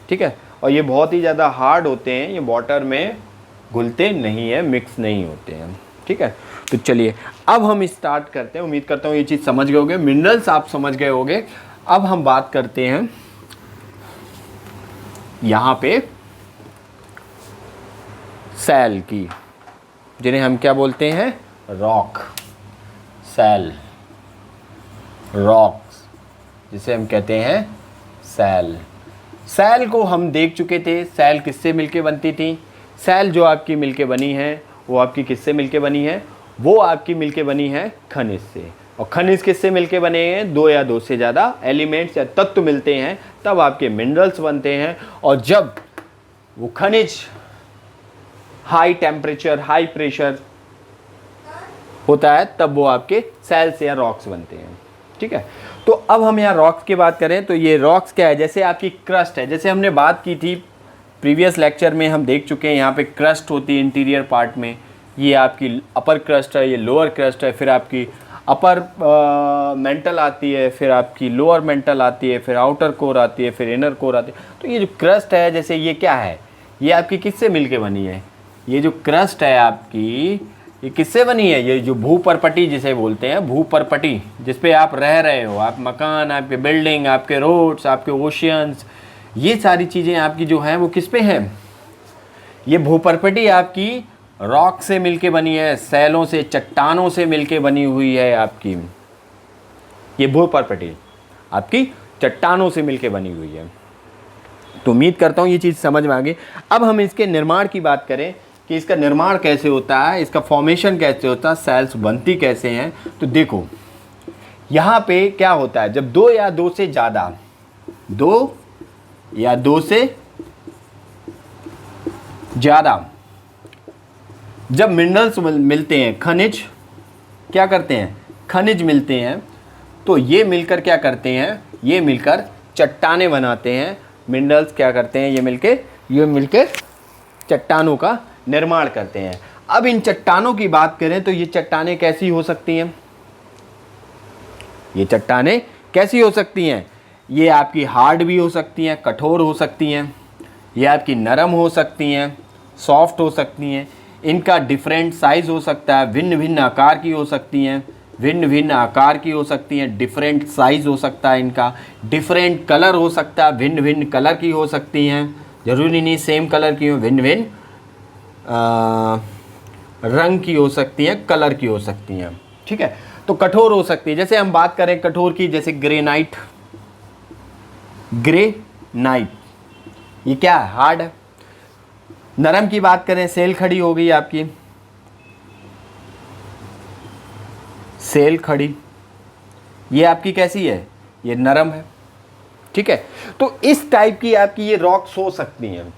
ठीक है। और ये बहुत ही ज़्यादा हार्ड होते हैं, ये वाटर में घुलते नहीं हैं, मिक्स नहीं होते हैं। ठीक है। तो चलिए अब हम स्टार्ट करते हैं। उम्मीद करता हूँ ये चीज़ समझ गए होंगे, मिनरल्स आप समझ गए होंगे। अब हम बात करते हैं यहाँ पे सेल की, जिन्हें हम क्या बोलते हैं? रॉक। सेल, रॉक्स, जिसे हम कहते हैं सेल। सेल को हम देख चुके थे, सेल किससे मिलके बनती थी? सेल जो आपकी मिलके बनी है वो आपकी किससे मिलके बनी है? वो आपकी मिलके बनी है खनिज से। और खनिज किससे मिलके बने हैं? दो या दो से ज़्यादा एलिमेंट्स या तत्व मिलते हैं तब आपके मिनरल्स बनते हैं। और जब वो खनिज हाई टेम्परेचर, हाई प्रेशर होता है तब वो आपके सेल्स या रॉक्स बनते हैं। ठीक है। तो अब हम यहाँ रॉक्स की बात करें तो ये रॉक्स क्या है? जैसे आपकी क्रस्ट है, जैसे हमने बात की थी प्रीवियस लेक्चर में, हम देख चुके हैं यहाँ पे क्रस्ट होती है इंटीरियर पार्ट में। ये आपकी अपर क्रस्ट है, ये लोअर क्रस्ट है, फिर आपकी अपर मेंटल आती है, फिर आपकी लोअर मेंटल आती है, फिर आउटर कोर आती है, फिर इनर कोर आती है। तो ये जो क्रस्ट है, जैसे ये क्या है? ये आपकी किससे मिलके बनी है? ये जो क्रस्ट है आपकी, ये किससे बनी है? ये जो भूपर्पटी जिसे बोलते हैं, भूपर्पटी, जिस पे आप रह रहे हो, आप मकान, आपके बिल्डिंग, आपके रोड्स, आपके ओशियंस, ये सारी चीज़ें आपकी जो हैं वो किस पे हैं? ये भूपर्पटी आपकी रॉक से मिलके बनी है, सैलों से, चट्टानों से मिलके बनी हुई है आपकी। ये भूपर्पटी आपकी चट्टानों से मिलके बनी हुई है। तो उम्मीद करता हूँ ये चीज़ समझ में आ गई। अब हम इसके निर्माण की बात करें कि इसका निर्माण कैसे होता है, इसका फॉर्मेशन कैसे होता है, सेल्स बनती कैसे हैं। तो देखो यहाँ पे क्या होता है, जब दो या दो से ज़्यादा, दो या दो से ज़्यादा जब मिनरल्स मिलते हैं, खनिज क्या करते हैं? खनिज मिलते हैं, तो ये मिलकर क्या करते हैं? ये मिलकर चट्टाने बनाते हैं। मिनरल्स क्या करते हैं? ये मिलकर चट्टानों का निर्माण करते हैं। अब इन चट्टानों की बात करें तो ये चट्टानें कैसी हो सकती हैं? ये चट्टानें कैसी हो सकती हैं? ये आपकी हार्ड भी हो सकती हैं, कठोर हो सकती हैं, ये आपकी नरम हो सकती हैं, सॉफ्ट हो सकती हैं। इनका डिफरेंट साइज़ हो सकता है, भिन्न भिन्न आकार की हो सकती हैं, भिन्न भिन्न आकार की हो सकती हैं, डिफरेंट साइज़ हो सकता है इनका, डिफरेंट कलर हो सकता है, भिन्न भिन्न कलर की हो सकती हैं, ज़रूरी नहीं सेम कलर की हो, भिन्न भिन्न रंग की हो सकती हैं, कलर की हो सकती हैं। ठीक है। तो कठोर हो सकती है, जैसे हम बात करें कठोर की, जैसे ग्रेनाइट। ग्रेनाइट ये क्या है? हार्ड है। नरम की बात करें, सेल खड़ी हो गई आपकी, सेल खड़ी, ये आपकी कैसी है? ये नरम है। ठीक है। तो इस टाइप की आपकी ये रॉक्स हो सकती हैं,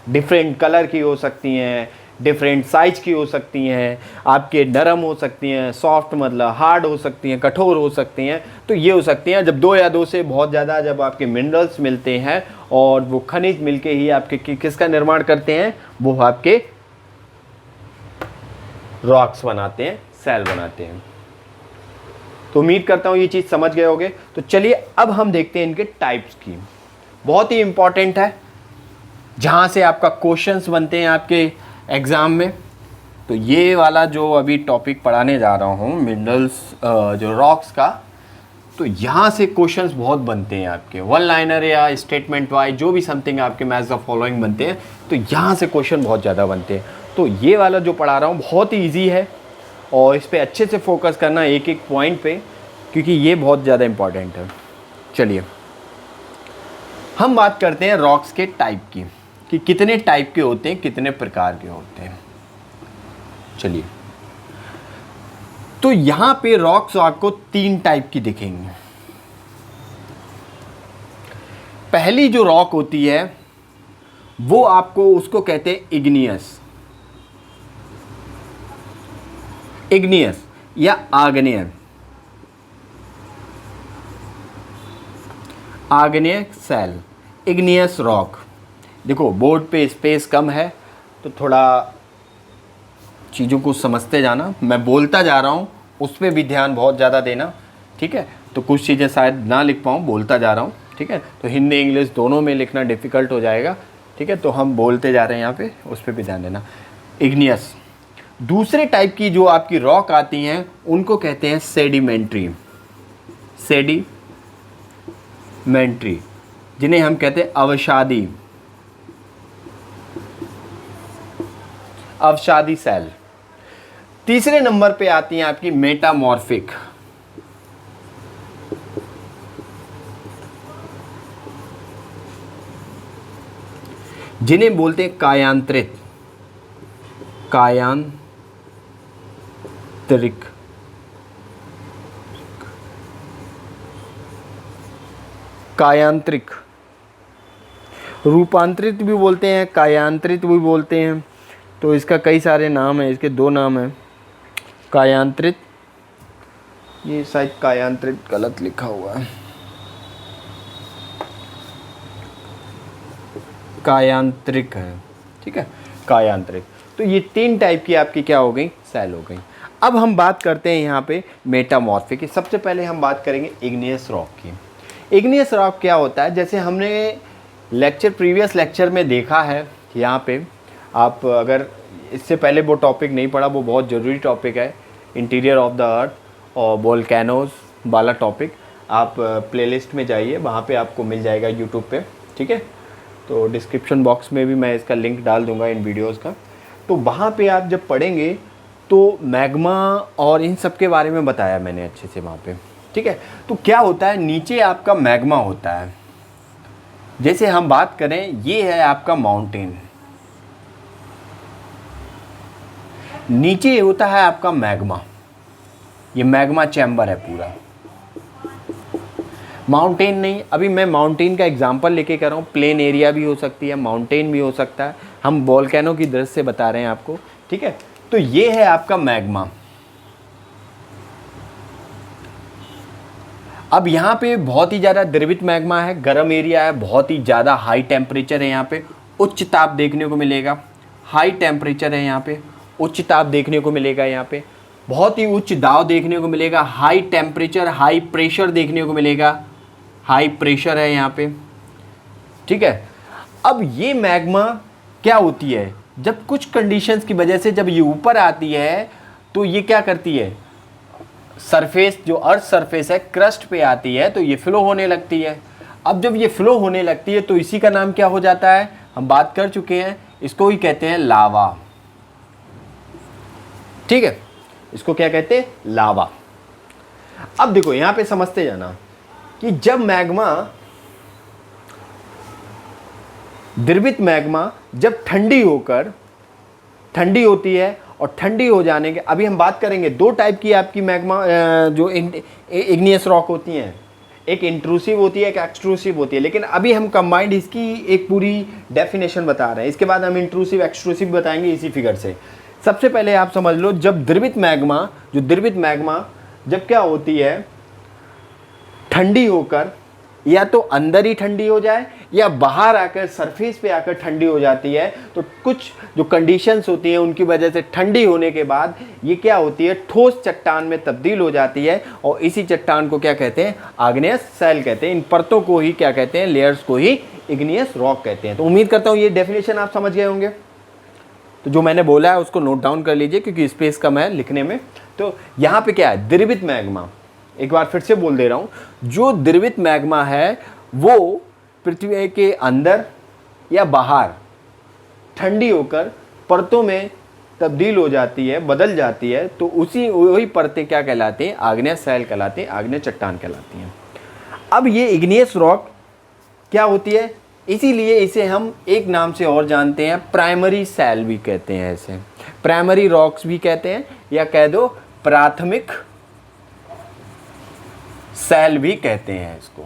डिफरेंट कलर की हो सकती हैं, डिफरेंट साइज की हो सकती हैं, आपके नरम हो सकती हैं, सॉफ्ट मतलब हार्ड हो सकती हैं, कठोर हो सकती हैं। तो ये हो सकती हैं जब दो या दो से बहुत ज़्यादा जब आपके मिनरल्स मिलते हैं और वो खनिज मिलके ही आपके किसका निर्माण करते हैं? वो आपके रॉक्स बनाते हैं, सेल बनाते हैं। तो उम्मीद करता हूँ ये चीज़ समझ गए होंगे। तो चलिए अब हम देखते हैं इनके टाइप्स की। बहुत ही इंपॉर्टेंट है, जहाँ से आपका क्वेश्चंस बनते हैं आपके एग्ज़ाम में। तो ये वाला जो अभी टॉपिक पढ़ाने जा रहा हूँ मिनरल्स जो रॉक्स का, तो यहाँ से क्वेश्चंस बहुत बनते हैं आपके, वन लाइनर या स्टेटमेंट वाइज जो भी समथिंग आपके मैच द फॉलोइंग बनते हैं, तो यहाँ से क्वेश्चन बहुत ज़्यादा बनते हैं। तो ये वाला जो पढ़ा रहा हूँ बहुत ही ईजी है और इस पर अच्छे से फोकस करना एक एक पॉइंट पे, क्योंकि ये बहुत ज़्यादा इम्पॉर्टेंट है। चलिए हम बात करते हैं रॉक्स के टाइप की, कि कितने टाइप के होते हैं, कितने प्रकार के होते हैं। चलिए, तो यहां पे रॉक्स आपको 3 टाइप की दिखेंगी। पहली जो रॉक होती है वो आपको उसको कहते हैं इग्नियस, इग्नियस या आग्नेय, आग्नेय सेल, इग्नियस रॉक। देखो बोर्ड पे स्पेस कम है तो थोड़ा चीज़ों को समझते जाना, मैं बोलता जा रहा हूँ उस पर भी ध्यान बहुत ज़्यादा देना, ठीक है। तो कुछ चीज़ें शायद ना लिख पाऊँ, बोलता जा रहा हूँ, ठीक है। तो हिंदी इंग्लिश दोनों में लिखना डिफ़िकल्ट हो जाएगा, ठीक है। तो हम बोलते जा रहे हैं यहाँ पे, उस पर भी ध्यान देना। इग्नियस। दूसरे टाइप की जो आपकी रॉक आती हैं उनको कहते हैं सेडिमेंट्री, सेडिमेंट्री, जिन्हें हम कहते हैं अवसादी, अवसादी सेल। तीसरे नंबर पे आती हैं आपकी मेटामॉर्फिक, जिन्हें बोलते हैं कायांतरित, कायांतरिक, कायांत्रिक, रूपांतरित भी बोलते हैं, कायांतरित भी बोलते हैं। तो इसका कई सारे नाम हैं, इसके 2 नाम हैं। कायांतरित, ये शायद कायांतरित गलत लिखा हुआ है, कायांत्रिक है, ठीक है, कायांत्रिक। तो ये 3 टाइप की आपकी क्या हो गई, सेल हो गई। अब हम बात करते हैं यहाँ पे मेटामॉर्फिक की। सबसे पहले हम बात करेंगे इग्नियस रॉक की। इग्नियस रॉक क्या होता है, जैसे हमने प्रीवियस लेक्चर में देखा है, यहाँ पे आप अगर इससे पहले वो टॉपिक नहीं पढ़ा, वो बहुत ज़रूरी टॉपिक है, इंटीरियर ऑफ द अर्थ और वोल्केनोज वाला टॉपिक। आप प्लेलिस्ट में जाइए, वहाँ पे आपको मिल जाएगा यूट्यूब पे, ठीक है। तो डिस्क्रिप्शन बॉक्स में भी मैं इसका लिंक डाल दूँगा इन वीडियोज़ का। तो वहाँ पे आप जब पढ़ेंगे तो मैग्मा और इन सब के बारे में बताया मैंने अच्छे से वहाँ पे, ठीक है। तो क्या होता है, नीचे आपका मैग्मा होता है। जैसे हम बात करें, ये है आपका माउंटेन, नीचे होता है आपका मैग्मा, ये मैग्मा चैम्बर है पूरा। माउंटेन नहीं, अभी मैं माउंटेन का एग्जांपल लेके कर रहा हूँ, प्लेन एरिया भी हो सकती है, माउंटेन भी हो सकता है, हम वोल्केनो की दृश्य से बता रहे हैं आपको, ठीक है। तो ये है आपका मैग्मा। अब यहाँ पे बहुत ही ज़्यादा द्रवित मैग्मा है, गर्म एरिया है, बहुत ही ज़्यादा हाई टेम्परेचर है, यहाँ पे उच्च ताप देखने को मिलेगा, हाई टेम्परेचर है यहाँ पे, उच्च ताप देखने को मिलेगा, यहाँ पे बहुत ही उच्च दाब देखने को मिलेगा, हाई टेम्परेचर, हाई प्रेशर देखने को मिलेगा, हाई प्रेशर है यहाँ पे, ठीक है। अब ये मैग्मा क्या होती है, जब कुछ कंडीशंस की वजह से जब ये ऊपर आती है तो ये क्या करती है, सरफेस जो अर्थ सरफेस है क्रस्ट पे आती है तो ये फ्लो होने लगती है। अब जब ये फ्लो होने लगती है तो इसी का नाम क्या हो जाता है, हम बात कर चुके हैं, इसको ही कहते हैं लावा, ठीक है। इसको क्या कहते हैं, लावा। अब देखो यहां पे समझते जाना कि जब मैग्मा, द्रवित मैग्मा जब ठंडी होती है और ठंडी हो जाने के, अभी हम बात करेंगे 2 टाइप की आपकी मैग्मा जो इग्नियस रॉक होती हैं, एक इंट्रूसिव होती है, एक एक्सट्रूसिव होती है, लेकिन अभी हम कंबाइंड इसकी एक पूरी डेफिनेशन बता रहे हैं, इसके बाद हम इंट्रूसिव एक्सट्रूसिव बताएंगे इसी फिगर से। सबसे पहले आप समझ लो, जब द्रवित मैग्मा जब क्या होती है, ठंडी होकर या तो अंदर ही ठंडी हो जाए या बाहर आकर सरफेस पे आकर ठंडी हो जाती है, तो कुछ जो कंडीशंस होती हैं उनकी वजह से ठंडी होने के बाद ये क्या होती है, ठोस चट्टान में तब्दील हो जाती है, और इसी चट्टान को क्या कहते हैं, आग्नेयस सेल कहते हैं। इन परतों को ही क्या कहते हैं, लेयर्स को ही इग्नियस रॉक कहते हैं। तो उम्मीद करता हूँ ये डेफिनेशन आप समझ गए होंगे। तो जो मैंने बोला है उसको नोट डाउन कर लीजिए क्योंकि स्पेस कम है लिखने में। तो यहाँ पे क्या है, द्रवित मैग्मा। एक बार फिर से बोल दे रहा हूँ, जो द्रवित मैग्मा है वो पृथ्वी के अंदर या बाहर ठंडी होकर परतों में तब्दील हो जाती है, बदल जाती है, तो वही परतें क्या कहलाती हैं, आग्नेय सैल कहलाती हैं, आग्नेय चट्टान कहलाती हैं। अब ये इग्नियस रॉक क्या होती है, इसीलिए इसे हम एक नाम से और जानते हैं, प्राइमरी सैल भी कहते हैं, इसे प्राइमरी रॉक्स भी कहते हैं, या कह दो प्राथमिक सैल भी कहते हैं इसको,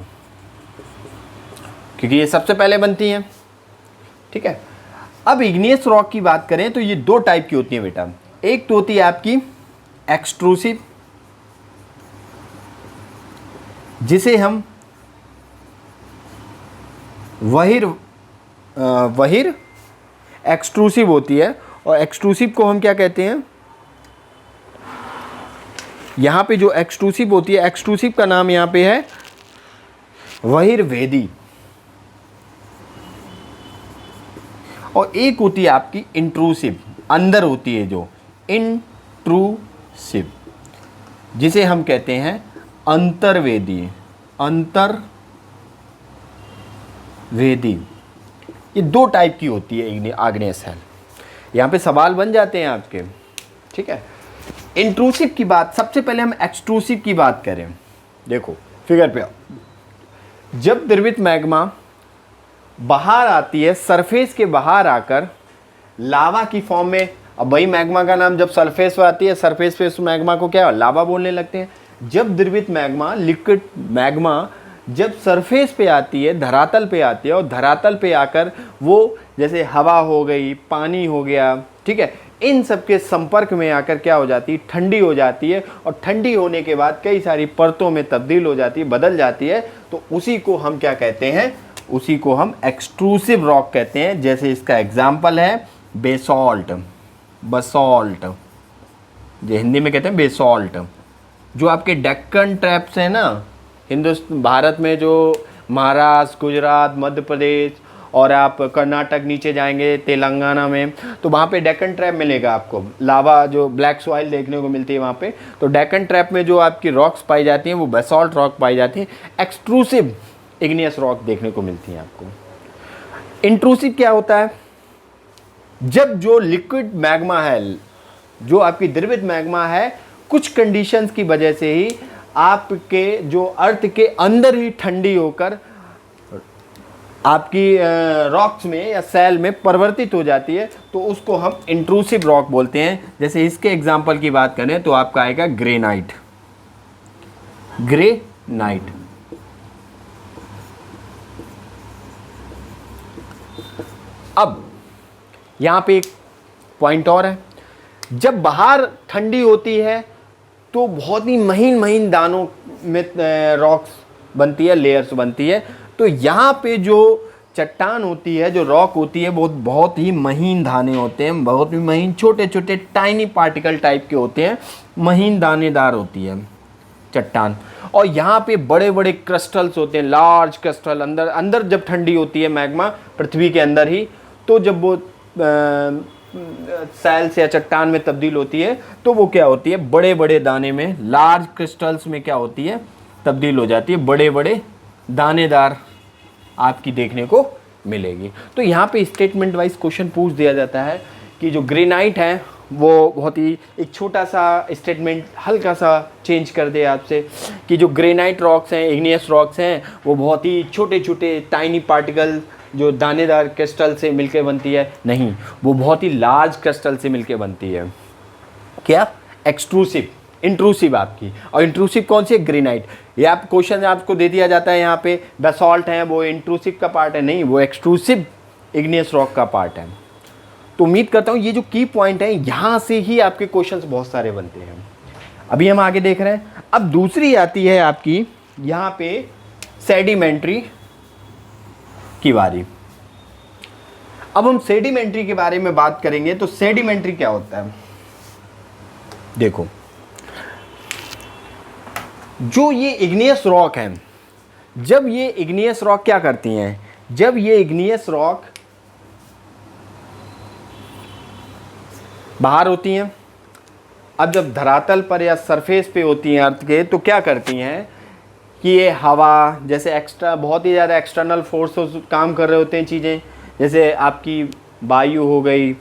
क्योंकि ये सबसे पहले बनती हैं। ठीक है, अब इग्नियस रॉक की बात करें तो ये दो टाइप की होती है बेटा। एक तो होती है आपकी एक्सट्रूसिव, जिसे हम वहिर एक्सट्रूसिव होती है, और एक्सट्रूसिव को हम क्या कहते हैं, यहां पे जो एक्सट्रूसिव होती है, एक्सट्रूसिव का नाम यहां पे है बहिर्वेदी। और एक होती है आपकी इंट्रूसिव, अंदर होती है जो इंट्रूसिव, जिसे हम कहते हैं अंतर्वेदी। अंतर्वेदी, ये दो टाइप की होती है आग्नेय सैल। यहाँ पे सवाल बन जाते हैं आपके। ठीक है, इंट्रूसिव की बात, सबसे पहले हम एक्सट्रूसिव की बात करें। देखो फिगर पे, जब द्रवित मैग्मा बाहर आती है, सरफेस के बाहर आकर लावा की फॉर्म में, अब वही मैग्मा का नाम जब सरफेस पर आती है, सरफेस पे उस मैग्मा को क्या लावा बोलने लगते हैं। जब द्रवित मैग्मा, लिक्विड मैग्मा जब सरफेस पे आती है, धरातल पे आती है, और धरातल पे आकर वो जैसे हवा हो गई, पानी हो गया, ठीक है, इन सब के संपर्क में आकर क्या हो जाती है, ठंडी हो जाती है, और ठंडी होने के बाद कई सारी परतों में तब्दील हो जाती है, बदल जाती है, तो उसी को हम क्या कहते हैं, उसी को हम एक्सट्रूसिव रॉक कहते हैं। जैसे इसका एग्जाम्पल है बेसॉल्ट, बसॉल्ट, जो हिंदी में कहते हैं बेसॉल्ट। जो आपके डेक्कन ट्रैप्स हैं ना, भारत में जो महाराष्ट्र, गुजरात, मध्य प्रदेश, और आप कर्नाटक नीचे जाएंगे तेलंगाना में, तो वहाँ पे डेक्कन ट्रैप मिलेगा आपको, लावा जो ब्लैक सॉइल देखने को मिलती है वहाँ पे। तो डेक्कन ट्रैप में जो आपकी रॉक्स पाई जाती हैं वो बेसॉल्ट रॉक पाई जाती है। एक्सट्रूसिव इग्नियस रॉक देखने को मिलती है आपको। इंट्रूसिव क्या होता है, जब जो लिक्विड मैग्मा है, जो आपकी द्रवित मैग्मा है, कुछ कंडीशंस की वजह से ही आपके जो अर्थ के अंदर ही ठंडी होकर आपकी रॉक्स में या सेल में परिवर्तित हो जाती है, तो उसको हम इंट्रूसिव रॉक बोलते हैं। जैसे इसके एग्जांपल की बात करें तो आपका आएगा ग्रेनाइट। ग्रेनाइट अब यहां पे एक पॉइंट और है, जब बाहर ठंडी होती है तो बहुत ही महीन महीन दानों में रॉक्स बनती है, लेयर्स बनती है। तो यहाँ पे जो चट्टान होती है, जो रॉक होती है, वो बहुत ही महीन दाने होते हैं, बहुत ही महीन, छोटे छोटे टाइनी पार्टिकल टाइप के होते हैं, महीन दानेदार होती है चट्टान। और यहाँ पे बड़े बड़े क्रिस्टल्स होते हैं, लार्ज क्रिस्टल। अंदर अंदर जब ठंडी होती है मैग्मा पृथ्वी के अंदर ही, तो जब वो सैल से या चट्टान में तब्दील होती है, तो वो क्या होती है, बड़े बड़े दाने में, लार्ज क्रिस्टल्स में क्या होती है, तब्दील हो जाती है, बड़े बड़े दानेदार आपकी देखने को मिलेगी। तो यहाँ पे स्टेटमेंट वाइज क्वेश्चन पूछ दिया जाता है कि जो ग्रेनाइट है वो बहुत ही एक छोटा सा स्टेटमेंट हल्का सा चेंज कर दे आपसे कि जो ग्रेनाइट रॉक्स हैं, इग्नियस रॉक्स हैं, वो बहुत ही छोटे छोटे टाइनी पार्टिकल जो दानेदार क्रिस्टल से मिलकर बनती है, नहीं, वो बहुत ही लार्ज क्रिस्टल से मिलकर बनती है। क्या, एक्सट्रूसिव, इंट्रूसिव आपकी। और इंट्रूसिव कौन सी है, ग्रेनाइट। ये आप क्वेश्चन आपको दे दिया जाता है यहाँ पे, बेसॉल्ट है वो इंट्रूसिव का पार्ट है, नहीं, वो एक्सट्रूसिव इग्नियस रॉक का पार्ट है। तो उम्मीद करता हूँ ये जो की पॉइंट है, यहाँ से ही आपके क्वेश्चंस बहुत सारे बनते हैं। अभी हम आगे देख रहे हैं। अब दूसरी आती है आपकी यहाँ पे सेडिमेंट्री की बारी। अब हम सेडिमेंट्री के बारे में बात करेंगे। तो सेडिमेंट्री क्या होता है, देखो, जो ये इग्नियस रॉक हैं, जब ये इग्नियस रॉक क्या करती हैं, जब ये इग्नियस रॉक बाहर होती हैं। अब जब धरातल पर या सरफेस पे होती हैं अर्थ के, तो क्या करती हैं कि ये हवा जैसे एक्स्ट्रा बहुत ही ज़्यादा एक्सटर्नल फोर्स काम कर रहे होते हैं चीज़ें, जैसे आपकी वायु हो गई,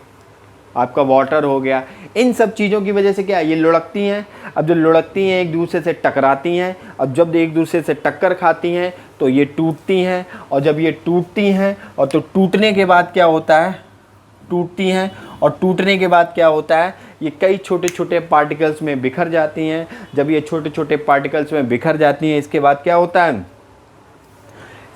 आपका वाटर हो गया, इन सब चीज़ों की वजह से क्या ये लुढ़कती हैं। अब जो लुढ़कती हैं एक दूसरे से टकराती हैं, अब जब एक दूसरे से टक्कर खाती हैं तो ये टूटती हैं, और जब ये टूटती हैं और तो टूटने के बाद क्या होता है, टूटती हैं और टूटने के बाद क्या होता है, ये कई छोटे छोटे पार्टिकल्स में बिखर जाती हैं। जब ये छोटे छोटे पार्टिकल्स में बिखर जाती हैं, इसके बाद क्या होता है,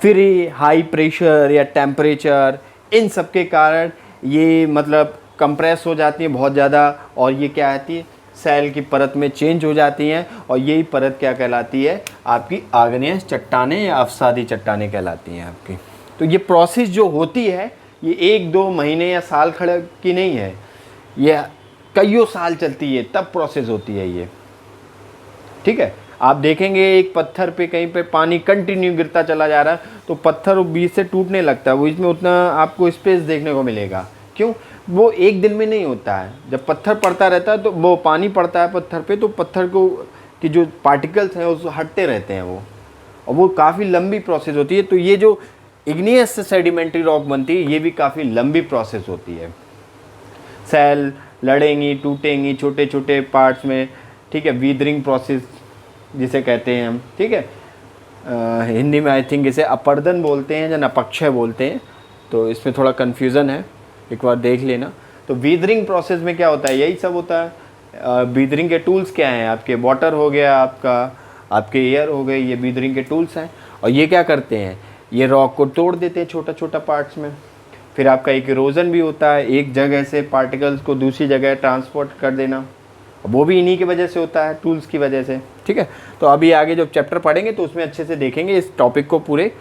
फिर हाई प्रेशर या टेम्परेचर, इन सब के कारण ये मतलब कंप्रेस हो जाती हैं बहुत ज़्यादा, और ये क्या आती है, सेल की परत में चेंज हो जाती हैं, और यही परत क्या कहलाती है, आपकी आग्नेय चट्टानें या अवसादी चट्टानें कहलाती हैं आपकी। तो ये प्रोसेस जो होती है ये 1-2 महीने या साल खड़े की नहीं है, ये कईयों साल चलती है, तब प्रोसेस होती है ये। ठीक है, आप देखेंगे एक पत्थर पे कहीं पे पानी कंटिन्यू गिरता चला जा रहा है तो पत्थर बीच से टूटने लगता है, वो इसमें उतना आपको स्पेस देखने को मिलेगा। क्यों, वो एक दिन में नहीं होता है। जब पत्थर पड़ता रहता है तो वो पानी पड़ता है पत्थर पे, तो पत्थर को कि जो पार्टिकल्स हैं वो हटते रहते हैं वो, और वो काफ़ी लंबी प्रोसेस होती है। तो ये जो इग्नियस सेडिमेंट्री रॉक बनती है ये भी काफ़ी लंबी प्रोसेस होती है। सेल लड़ेंगी, टूटेंगी छोटे छोटे पार्ट्स में। ठीक है, वीदरिंग प्रोसेस जिसे कहते हैं हम। ठीक है, हिंदी में आई थिंक इसे अपर्दन बोलते हैं या नपक्षय बोलते हैं, तो इसमें थोड़ा कन्फ्यूज़न है, एक बार देख लेना। तो वीदरिंग प्रोसेस में क्या होता है, यही सब होता है। वीदरिंग के टूल्स क्या हैं, आपके वाटर हो गया, आपके एयर हो गए, ये वीदरिंग के टूल्स हैं। और ये क्या करते हैं, ये रॉक को तोड़ देते हैं छोटा छोटा पार्ट्स में। फिर आपका एक इरोजन भी होता है, एक जगह से पार्टिकल्स को दूसरी जगह ट्रांसपोर्ट कर देना, वो भी इन्हीं की वजह से होता है, टूल्स की वजह से। ठीक है, तो अभी आगे जब चैप्टर पढ़ेंगे तो उसमें अच्छे से देखेंगे इस टॉपिक को पूरे।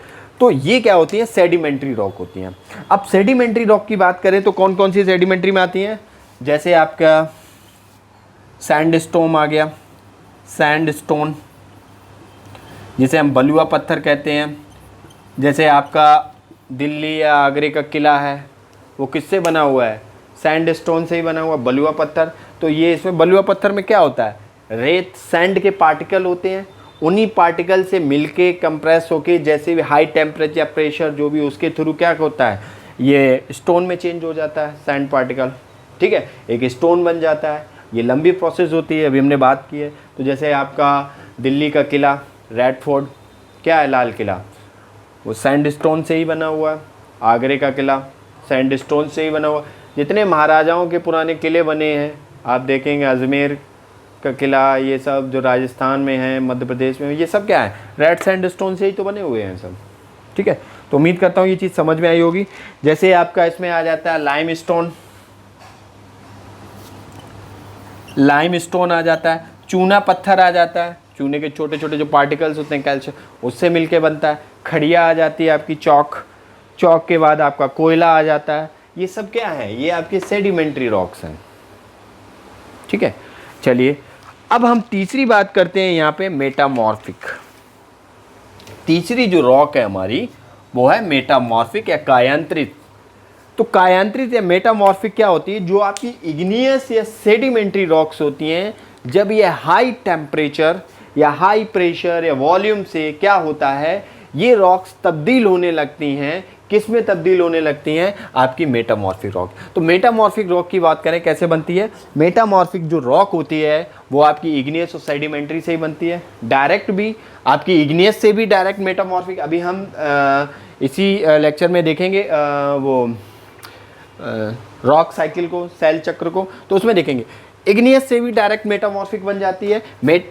तो ये क्या होती है, सेडिमेंट्री रॉक होती हैं। अब सेडिमेंट्री रॉक की बात करें तो कौन कौन सी सेडिमेंट्री में आती हैं, जैसे आपका सैंडस्टोन आ गया, सैंडस्टोन जिसे हम बलुआ पत्थर कहते हैं। जैसे आपका दिल्ली या आगरे का किला है, वो किससे बना हुआ है, सैंडस्टोन से ही बना हुआ, बलुआ पत्थर। तो ये इसमें बलुआ पत्थर में क्या होता है, रेत सैंड के पार्टिकल होते हैं, उन्हीं पार्टिकल से मिलके कंप्रेस होके जैसे भी हाई टेम्परेचर या प्रेशर जो भी उसके थ्रू क्या होता है, ये स्टोन में चेंज हो जाता है सैंड पार्टिकल। ठीक है, एक स्टोन बन जाता है। ये लंबी प्रोसेस होती है, अभी हमने बात की है। तो जैसे आपका दिल्ली का किला रेड फोर्ट क्या है, लाल किला, वो सैंडस्टोन से ही बना हुआ है। आगरे का किला सैंडस्टोन से ही बना हुआ। जितने महाराजाओं के पुराने किले बने हैं आप देखेंगे, अजमेर का किला, ये सब जो राजस्थान में है, मध्य प्रदेश में, ये सब क्या है, रेड सैंडस्टोन से ही तो बने हुए हैं सब। ठीक है, तो उम्मीद करता हूँ ये चीज़ समझ में आई होगी। जैसे आपका इसमें आ जाता है लाइमस्टोन, लाइमस्टोन आ जाता है, चूना पत्थर आ जाता है, चूने के छोटे छोटे जो पार्टिकल्स होते हैं कैल्शियम, उससे मिलके बनता है। खड़िया आ जाती है आपकी, चौक, चौक के बाद आपका कोयला आ जाता है। ये सब क्या है, ये आपके सेडिमेंट्री रॉक्स हैं। ठीक है, चलिए अब हम तीसरी बात करते हैं यहाँ पे, मेटामॉर्फिक। तीसरी जो रॉक है हमारी वो है मेटामॉर्फिक या कायांतरित। तो कायांतरित या मेटामॉर्फिक क्या होती है, जो आपकी इग्नियस या सेडिमेंट्री रॉक्स होती हैं, जब ये हाई टेम्परेचर या हाई प्रेशर या वॉल्यूम से क्या होता है, ये रॉक्स तब्दील होने लगती हैं। किस में तब्दील होने लगती हैं, आपकी मेटामॉर्फिक रॉक। तो मेटामॉर्फिक रॉक की बात करें कैसे बनती है, मेटामॉर्फिक जो रॉक होती है वो आपकी इग्नियस और सेडिमेंट्री से ही बनती है। डायरेक्ट भी आपकी इग्नियस से भी डायरेक्ट मेटामॉर्फिक, अभी हम इसी लेक्चर में देखेंगे वो रॉक साइकिल को, सेल चक्र को, तो उसमें देखेंगे इग्नियस से भी डायरेक्ट मेटामॉर्फिक बन जाती है,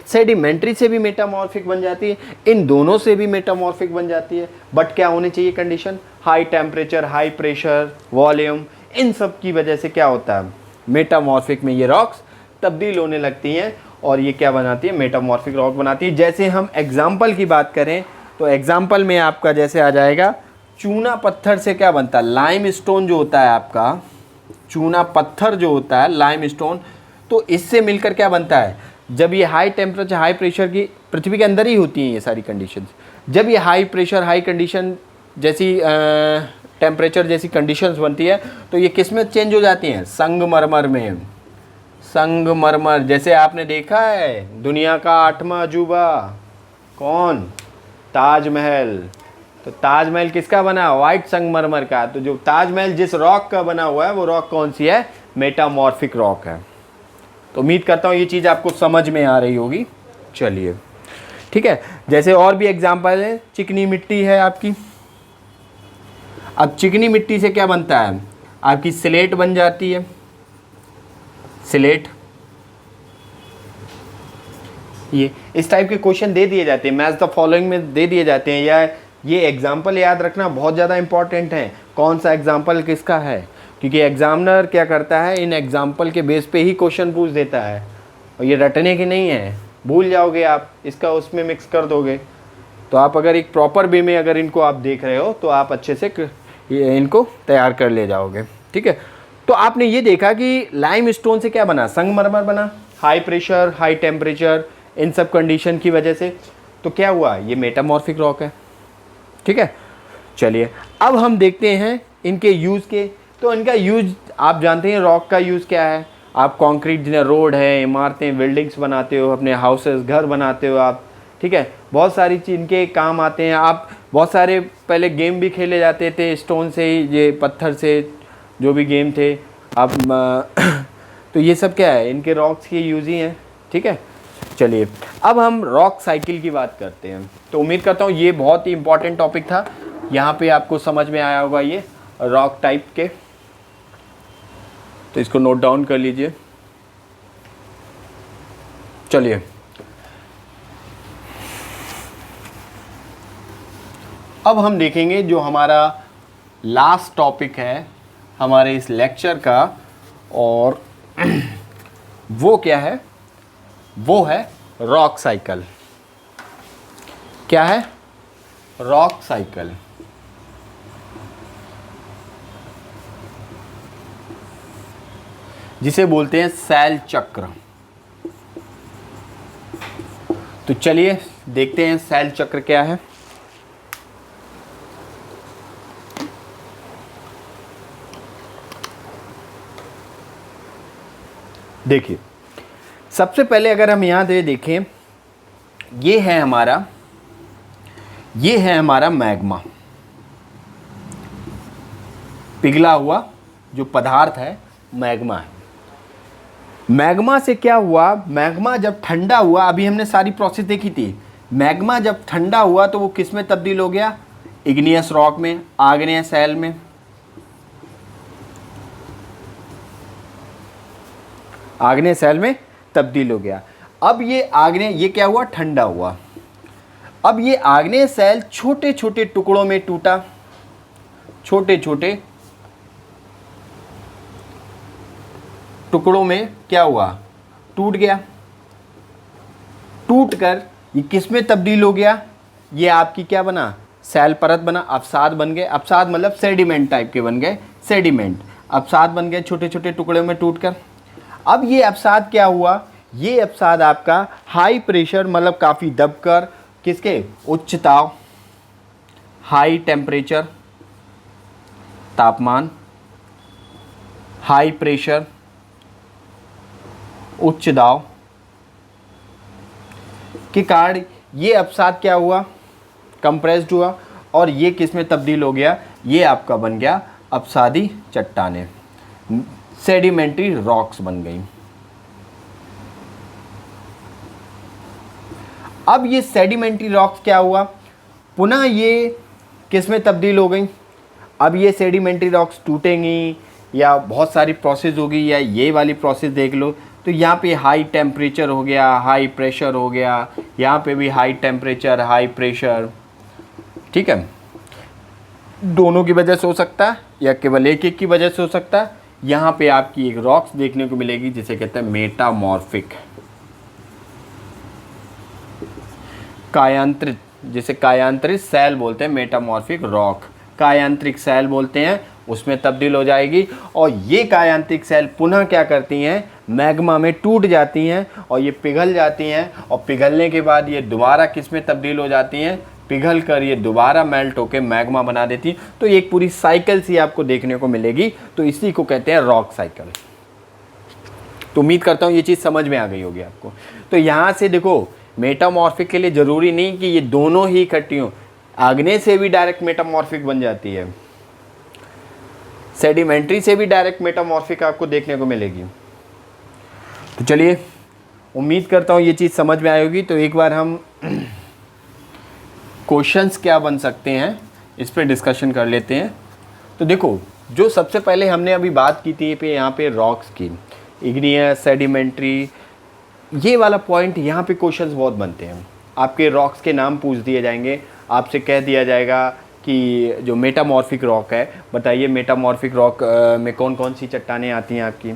सेडिमेंट्री से भी मेटामॉर्फिक बन जाती है, इन दोनों से भी मेटामॉर्फिक बन जाती है। बट क्या होनी चाहिए condition, high temperature, high pressure, volume, इन सब की वजह से क्या होता है, मेटामॉर्फिक में ये रॉक्स तब्दील होने लगती हैं और ये क्या बनाती है, मेटामॉर्फिक रॉक बनाती है। जैसे हम एग्जाम्पल की बात करें तो एग्जाम्पल में आपका जैसे आ जाएगा, चूना पत्थर से क्या बनता है, लाइम स्टोन जो होता है आपका, चूना पत्थर जो होता है लाइम स्टोन, तो इससे मिलकर क्या बनता है, जब ये हाई टेम्परेचर हाई प्रेशर की, पृथ्वी के अंदर ही होती हैं ये सारी कंडीशंस, जब ये हाई प्रेशर हाई कंडीशन जैसी टेम्परेचर जैसी कंडीशंस बनती है तो ये किस में चेंज हो जाती हैं, संगमरमर में। संगमरमर, जैसे आपने देखा है दुनिया का 8वां अजूबा कौन, ताजमहल। तो ताजमहल किसका बना, वाइट संगमरमर का। तो जो ताजमहल जिस रॉक का बना हुआ है वो रॉक कौन सी है, मेटामॉर्फिक रॉक है। तो उम्मीद करता हूँ ये चीज़ आपको समझ में आ रही होगी। चलिए ठीक है, जैसे और भी एग्जांपल है, चिकनी मिट्टी है आपकी। अब चिकनी मिट्टी से क्या बनता है, आपकी स्लेट बन जाती है, स्लेट। ये इस टाइप के क्वेश्चन दे दिए जाते हैं, मैच द फॉलोइंग में दे दिए जाते हैं, या ये एग्जाम्पल याद रखना बहुत ज़्यादा इंपॉर्टेंट है, कौन सा एग्जाम्पल किसका है, क्योंकि एग्जामिनर क्या करता है इन एग्जाम्पल के बेस पे ही क्वेश्चन पूछ देता है, और ये रटने की नहीं है, भूल जाओगे आप, इसका उसमें मिक्स कर दोगे। तो आप अगर एक प्रॉपर वे में अगर इनको आप देख रहे हो तो आप अच्छे से इनको तैयार कर ले जाओगे। ठीक है, तो आपने ये देखा कि लाइम स्टोन से क्या बना, संगमरमर बना, high pressure high temperature in सब कंडीशन की वजह से। तो क्या हुआ, ये मेटामॉर्फिक रॉक है। ठीक है, चलिए अब हम देखते हैं इनके यूज़ के। तो इनका यूज आप जानते हैं, रॉक का यूज़ क्या है, आप कंक्रीट जिन्हें रोड है, इमारतें, बिल्डिंग्स बनाते हो, अपने हाउसेस घर बनाते हो आप। ठीक है, बहुत सारी चीज़ इनके काम आते हैं। आप बहुत सारे पहले गेम भी खेले जाते थे स्टोन से ही, ये पत्थर से जो भी गेम थे अब तो ये सब क्या है, इनके रॉक्स के यूज़ ही हैं। ठीक है, चलिए अब हम रॉक साइकिल की बात करते हैं। तो उम्मीद करता हूँ ये बहुत ही इंपॉर्टेंट टॉपिक था, यहाँ पे आपको समझ में आया होगा ये रॉक टाइप के। तो इसको नोट डाउन कर लीजिए। चलिए अब हम देखेंगे जो हमारा लास्ट टॉपिक है हमारे इस लेक्चर का, और वो क्या है, वो है रॉक साइकिल। क्या है, रॉक साइकिल। जिसे बोलते हैं शैल चक्र। तो चलिए देखते हैं शैल चक्र क्या है। देखिए सबसे पहले अगर हम यहाँ से देखें, ये है हमारा मैग्मा, पिघला हुआ जो पदार्थ है मैग्मा है। मैग्मा से क्या हुआ, मैग्मा जब ठंडा हुआ, अभी हमने सारी प्रोसेस देखी थी, मैग्मा जब ठंडा हुआ तो वो किस में तब्दील हो गया, इग्नियस रॉक में, आग्नेय शैल में। आग्नेय शैल में तब्दील हो गया। अब ये क्या हुआ, ठंडा हुआ। अब ये आग्नेय शैल छोटे छोटे टुकड़ों में टूटा, छोटे छोटे टुकड़ों में क्या हुआ, टूट गया। टूट कर ये किस में तब्दील हो गया, ये आपकी क्या बना, शैल परत बना, अवसाद बन गए। अवसाद मतलब सेडिमेंट टाइप के बन गए, सेडिमेंट अवसाद बन गए छोटे छोटे टुकड़ों में टूटकर। अब ये अवसाद क्या हुआ, ये अवसाद आपका हाई प्रेशर मतलब काफ़ी दबकर, किसके, उच्च ताप, हाई टेम्परेचर, तापमान, हाई प्रेशर, उच्च दाब के कारण ये अवसाद क्या हुआ, कंप्रेस्ड हुआ, और ये किस में तब्दील हो गया, ये आपका बन गया अवसादी चट्टानें, सेडिमेंट्री रॉक्स बन गई। अब ये सेडिमेंट्री रॉक्स क्या हुआ, पुनः ये किस में तब्दील हो गई। अब ये सेडिमेंट्री रॉक्स टूटेंगी या बहुत सारी प्रोसेस होगी, या ये वाली प्रोसेस देख लो। तो यहाँ पे हाई टेम्परेचर हो गया, हाई प्रेशर हो गया, यहाँ पे भी हाई टेम्परेचर हाई प्रेशर। ठीक है, दोनों की वजह से हो सकता है या केवल एक एक की वजह से हो सकता है। यहाँ पे आपकी एक रॉक्स देखने को मिलेगी जिसे कहते हैं मेटामॉर्फिक, कायांतरित, जिसे कायांतरित शैल बोलते हैं, मेटामॉर्फिक रॉक, कायांतरिक शैल बोलते हैं, उसमें तब्दील हो जाएगी। और ये कायांतरिक शैल पुनः क्या करती हैं, मैग्मा में टूट जाती हैं और ये पिघल जाती हैं, और पिघलने के बाद ये दोबारा किस में तब्दील हो जाती हैं, पिघल कर ये दोबारा मेल्ट होकर मैग्मा बना देती हैं। तो एक पूरी साइकिल सी आपको देखने को मिलेगी। तो इसी को कहते हैं रॉक साइकिल। तो उम्मीद करता हूँ ये चीज़ समझ में आ गई होगी आपको। तो यहाँ से देखो मेटामॉर्फिक के लिए ज़रूरी नहीं कि ये दोनों ही इकट्ठी हों, आग्नेय से भी डायरेक्ट मेटामॉर्फिक बन जाती है, सेडिमेंट्री से भी डायरेक्ट मेटामॉर्फिक आपको देखने को मिलेगी। तो चलिए उम्मीद करता हूँ ये चीज़ समझ में आई होगी। तो एक बार हम क्वेश्चंस क्या बन सकते हैं इस पर डिस्कशन कर लेते हैं। तो देखो जो सबसे पहले हमने अभी बात की थी पे यहाँ पे रॉक्स की, इग्नियस, सेडिमेंट्री, ये वाला पॉइंट यहाँ पे क्वेश्चंस बहुत बनते हैं। आपके रॉक्स के नाम पूछ दिए जाएंगे, आपसे कह दिया जाएगा कि जो मेटामॉर्फिक रॉक है बताइए मेटामॉर्फिक रॉक में कौन कौन सी चट्टानें आती हैं आपकी।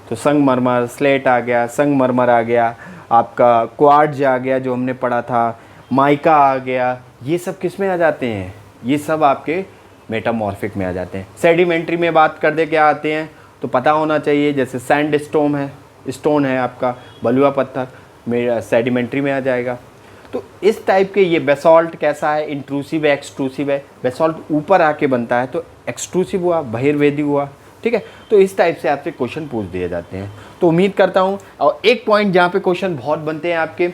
तो संगमरमर, स्लेट आ गया, संगमरमर आ गया, आपका क्वार्ट्ज आ गया जो हमने पढ़ा था, माइका आ गया, ये सब किस में आ जाते हैं, ये सब आपके मेटामॉर्फिक में आ जाते हैं। सेडिमेंट्री में बात कर दे क्या आते हैं तो पता होना चाहिए, जैसे सैंड स्टोन है आपका बलुआ पत्थर, मेरा सेडिमेंट्री में आ जाएगा। तो इस टाइप के ये बेसॉल्ट कैसा है, इंट्रूसिव है, एक्सट्रूसिव है। बेसॉल्ट ऊपर आके बनता है तो एक्सट्रूसिव हुआ, बहिर्वेदी हुआ, ठीक है। तो इस टाइप से आपसे क्वेश्चन पूछ दिए जाते हैं। तो उम्मीद करता हूँ, और एक पॉइंट जहाँ पे क्वेश्चन बहुत बनते हैं आपके,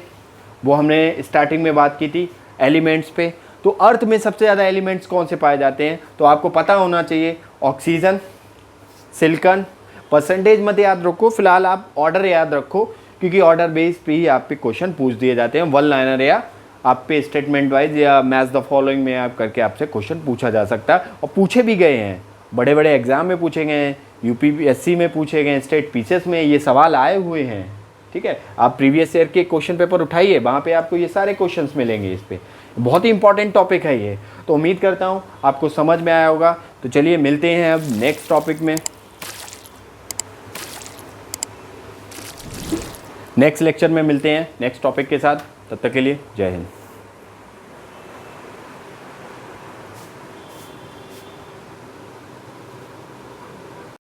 वो हमने स्टार्टिंग में बात की थी एलिमेंट्स पे। तो अर्थ में सबसे ज़्यादा एलिमेंट्स कौन से पाए जाते हैं तो आपको पता होना चाहिए, ऑक्सीजन, सिलिकॉन। परसेंटेज मत याद रखो, फिलहाल आप ऑर्डर याद रखो, क्योंकि ऑर्डर बेस पे ही आप पे क्वेश्चन पूछ दिए जाते हैं। वन लाइनर या आप पे स्टेटमेंट वाइज या मैच द फॉलोइंग में आप करके आपसे क्वेश्चन पूछा जा सकता है, और पूछे भी गए हैं। बड़े बड़े एग्जाम में पूछे गए हैं, यूपीएससी में पूछे गए हैं, स्टेट पीसीएस में ये सवाल आए हुए हैं, ठीक है। आप प्रीवियस ईयर के क्वेश्चन पेपर उठाइए, वहाँ पे आपको ये सारे क्वेश्चंस मिलेंगे। इस पे बहुत ही इंपॉर्टेंट टॉपिक है ये। तो उम्मीद करता हूँ आपको समझ में आया होगा। तो चलिए मिलते हैं अब नेक्स्ट टॉपिक में, नेक्स्ट लेक्चर में मिलते हैं नेक्स्ट टॉपिक के साथ। तब तक के लिए जय हिंद।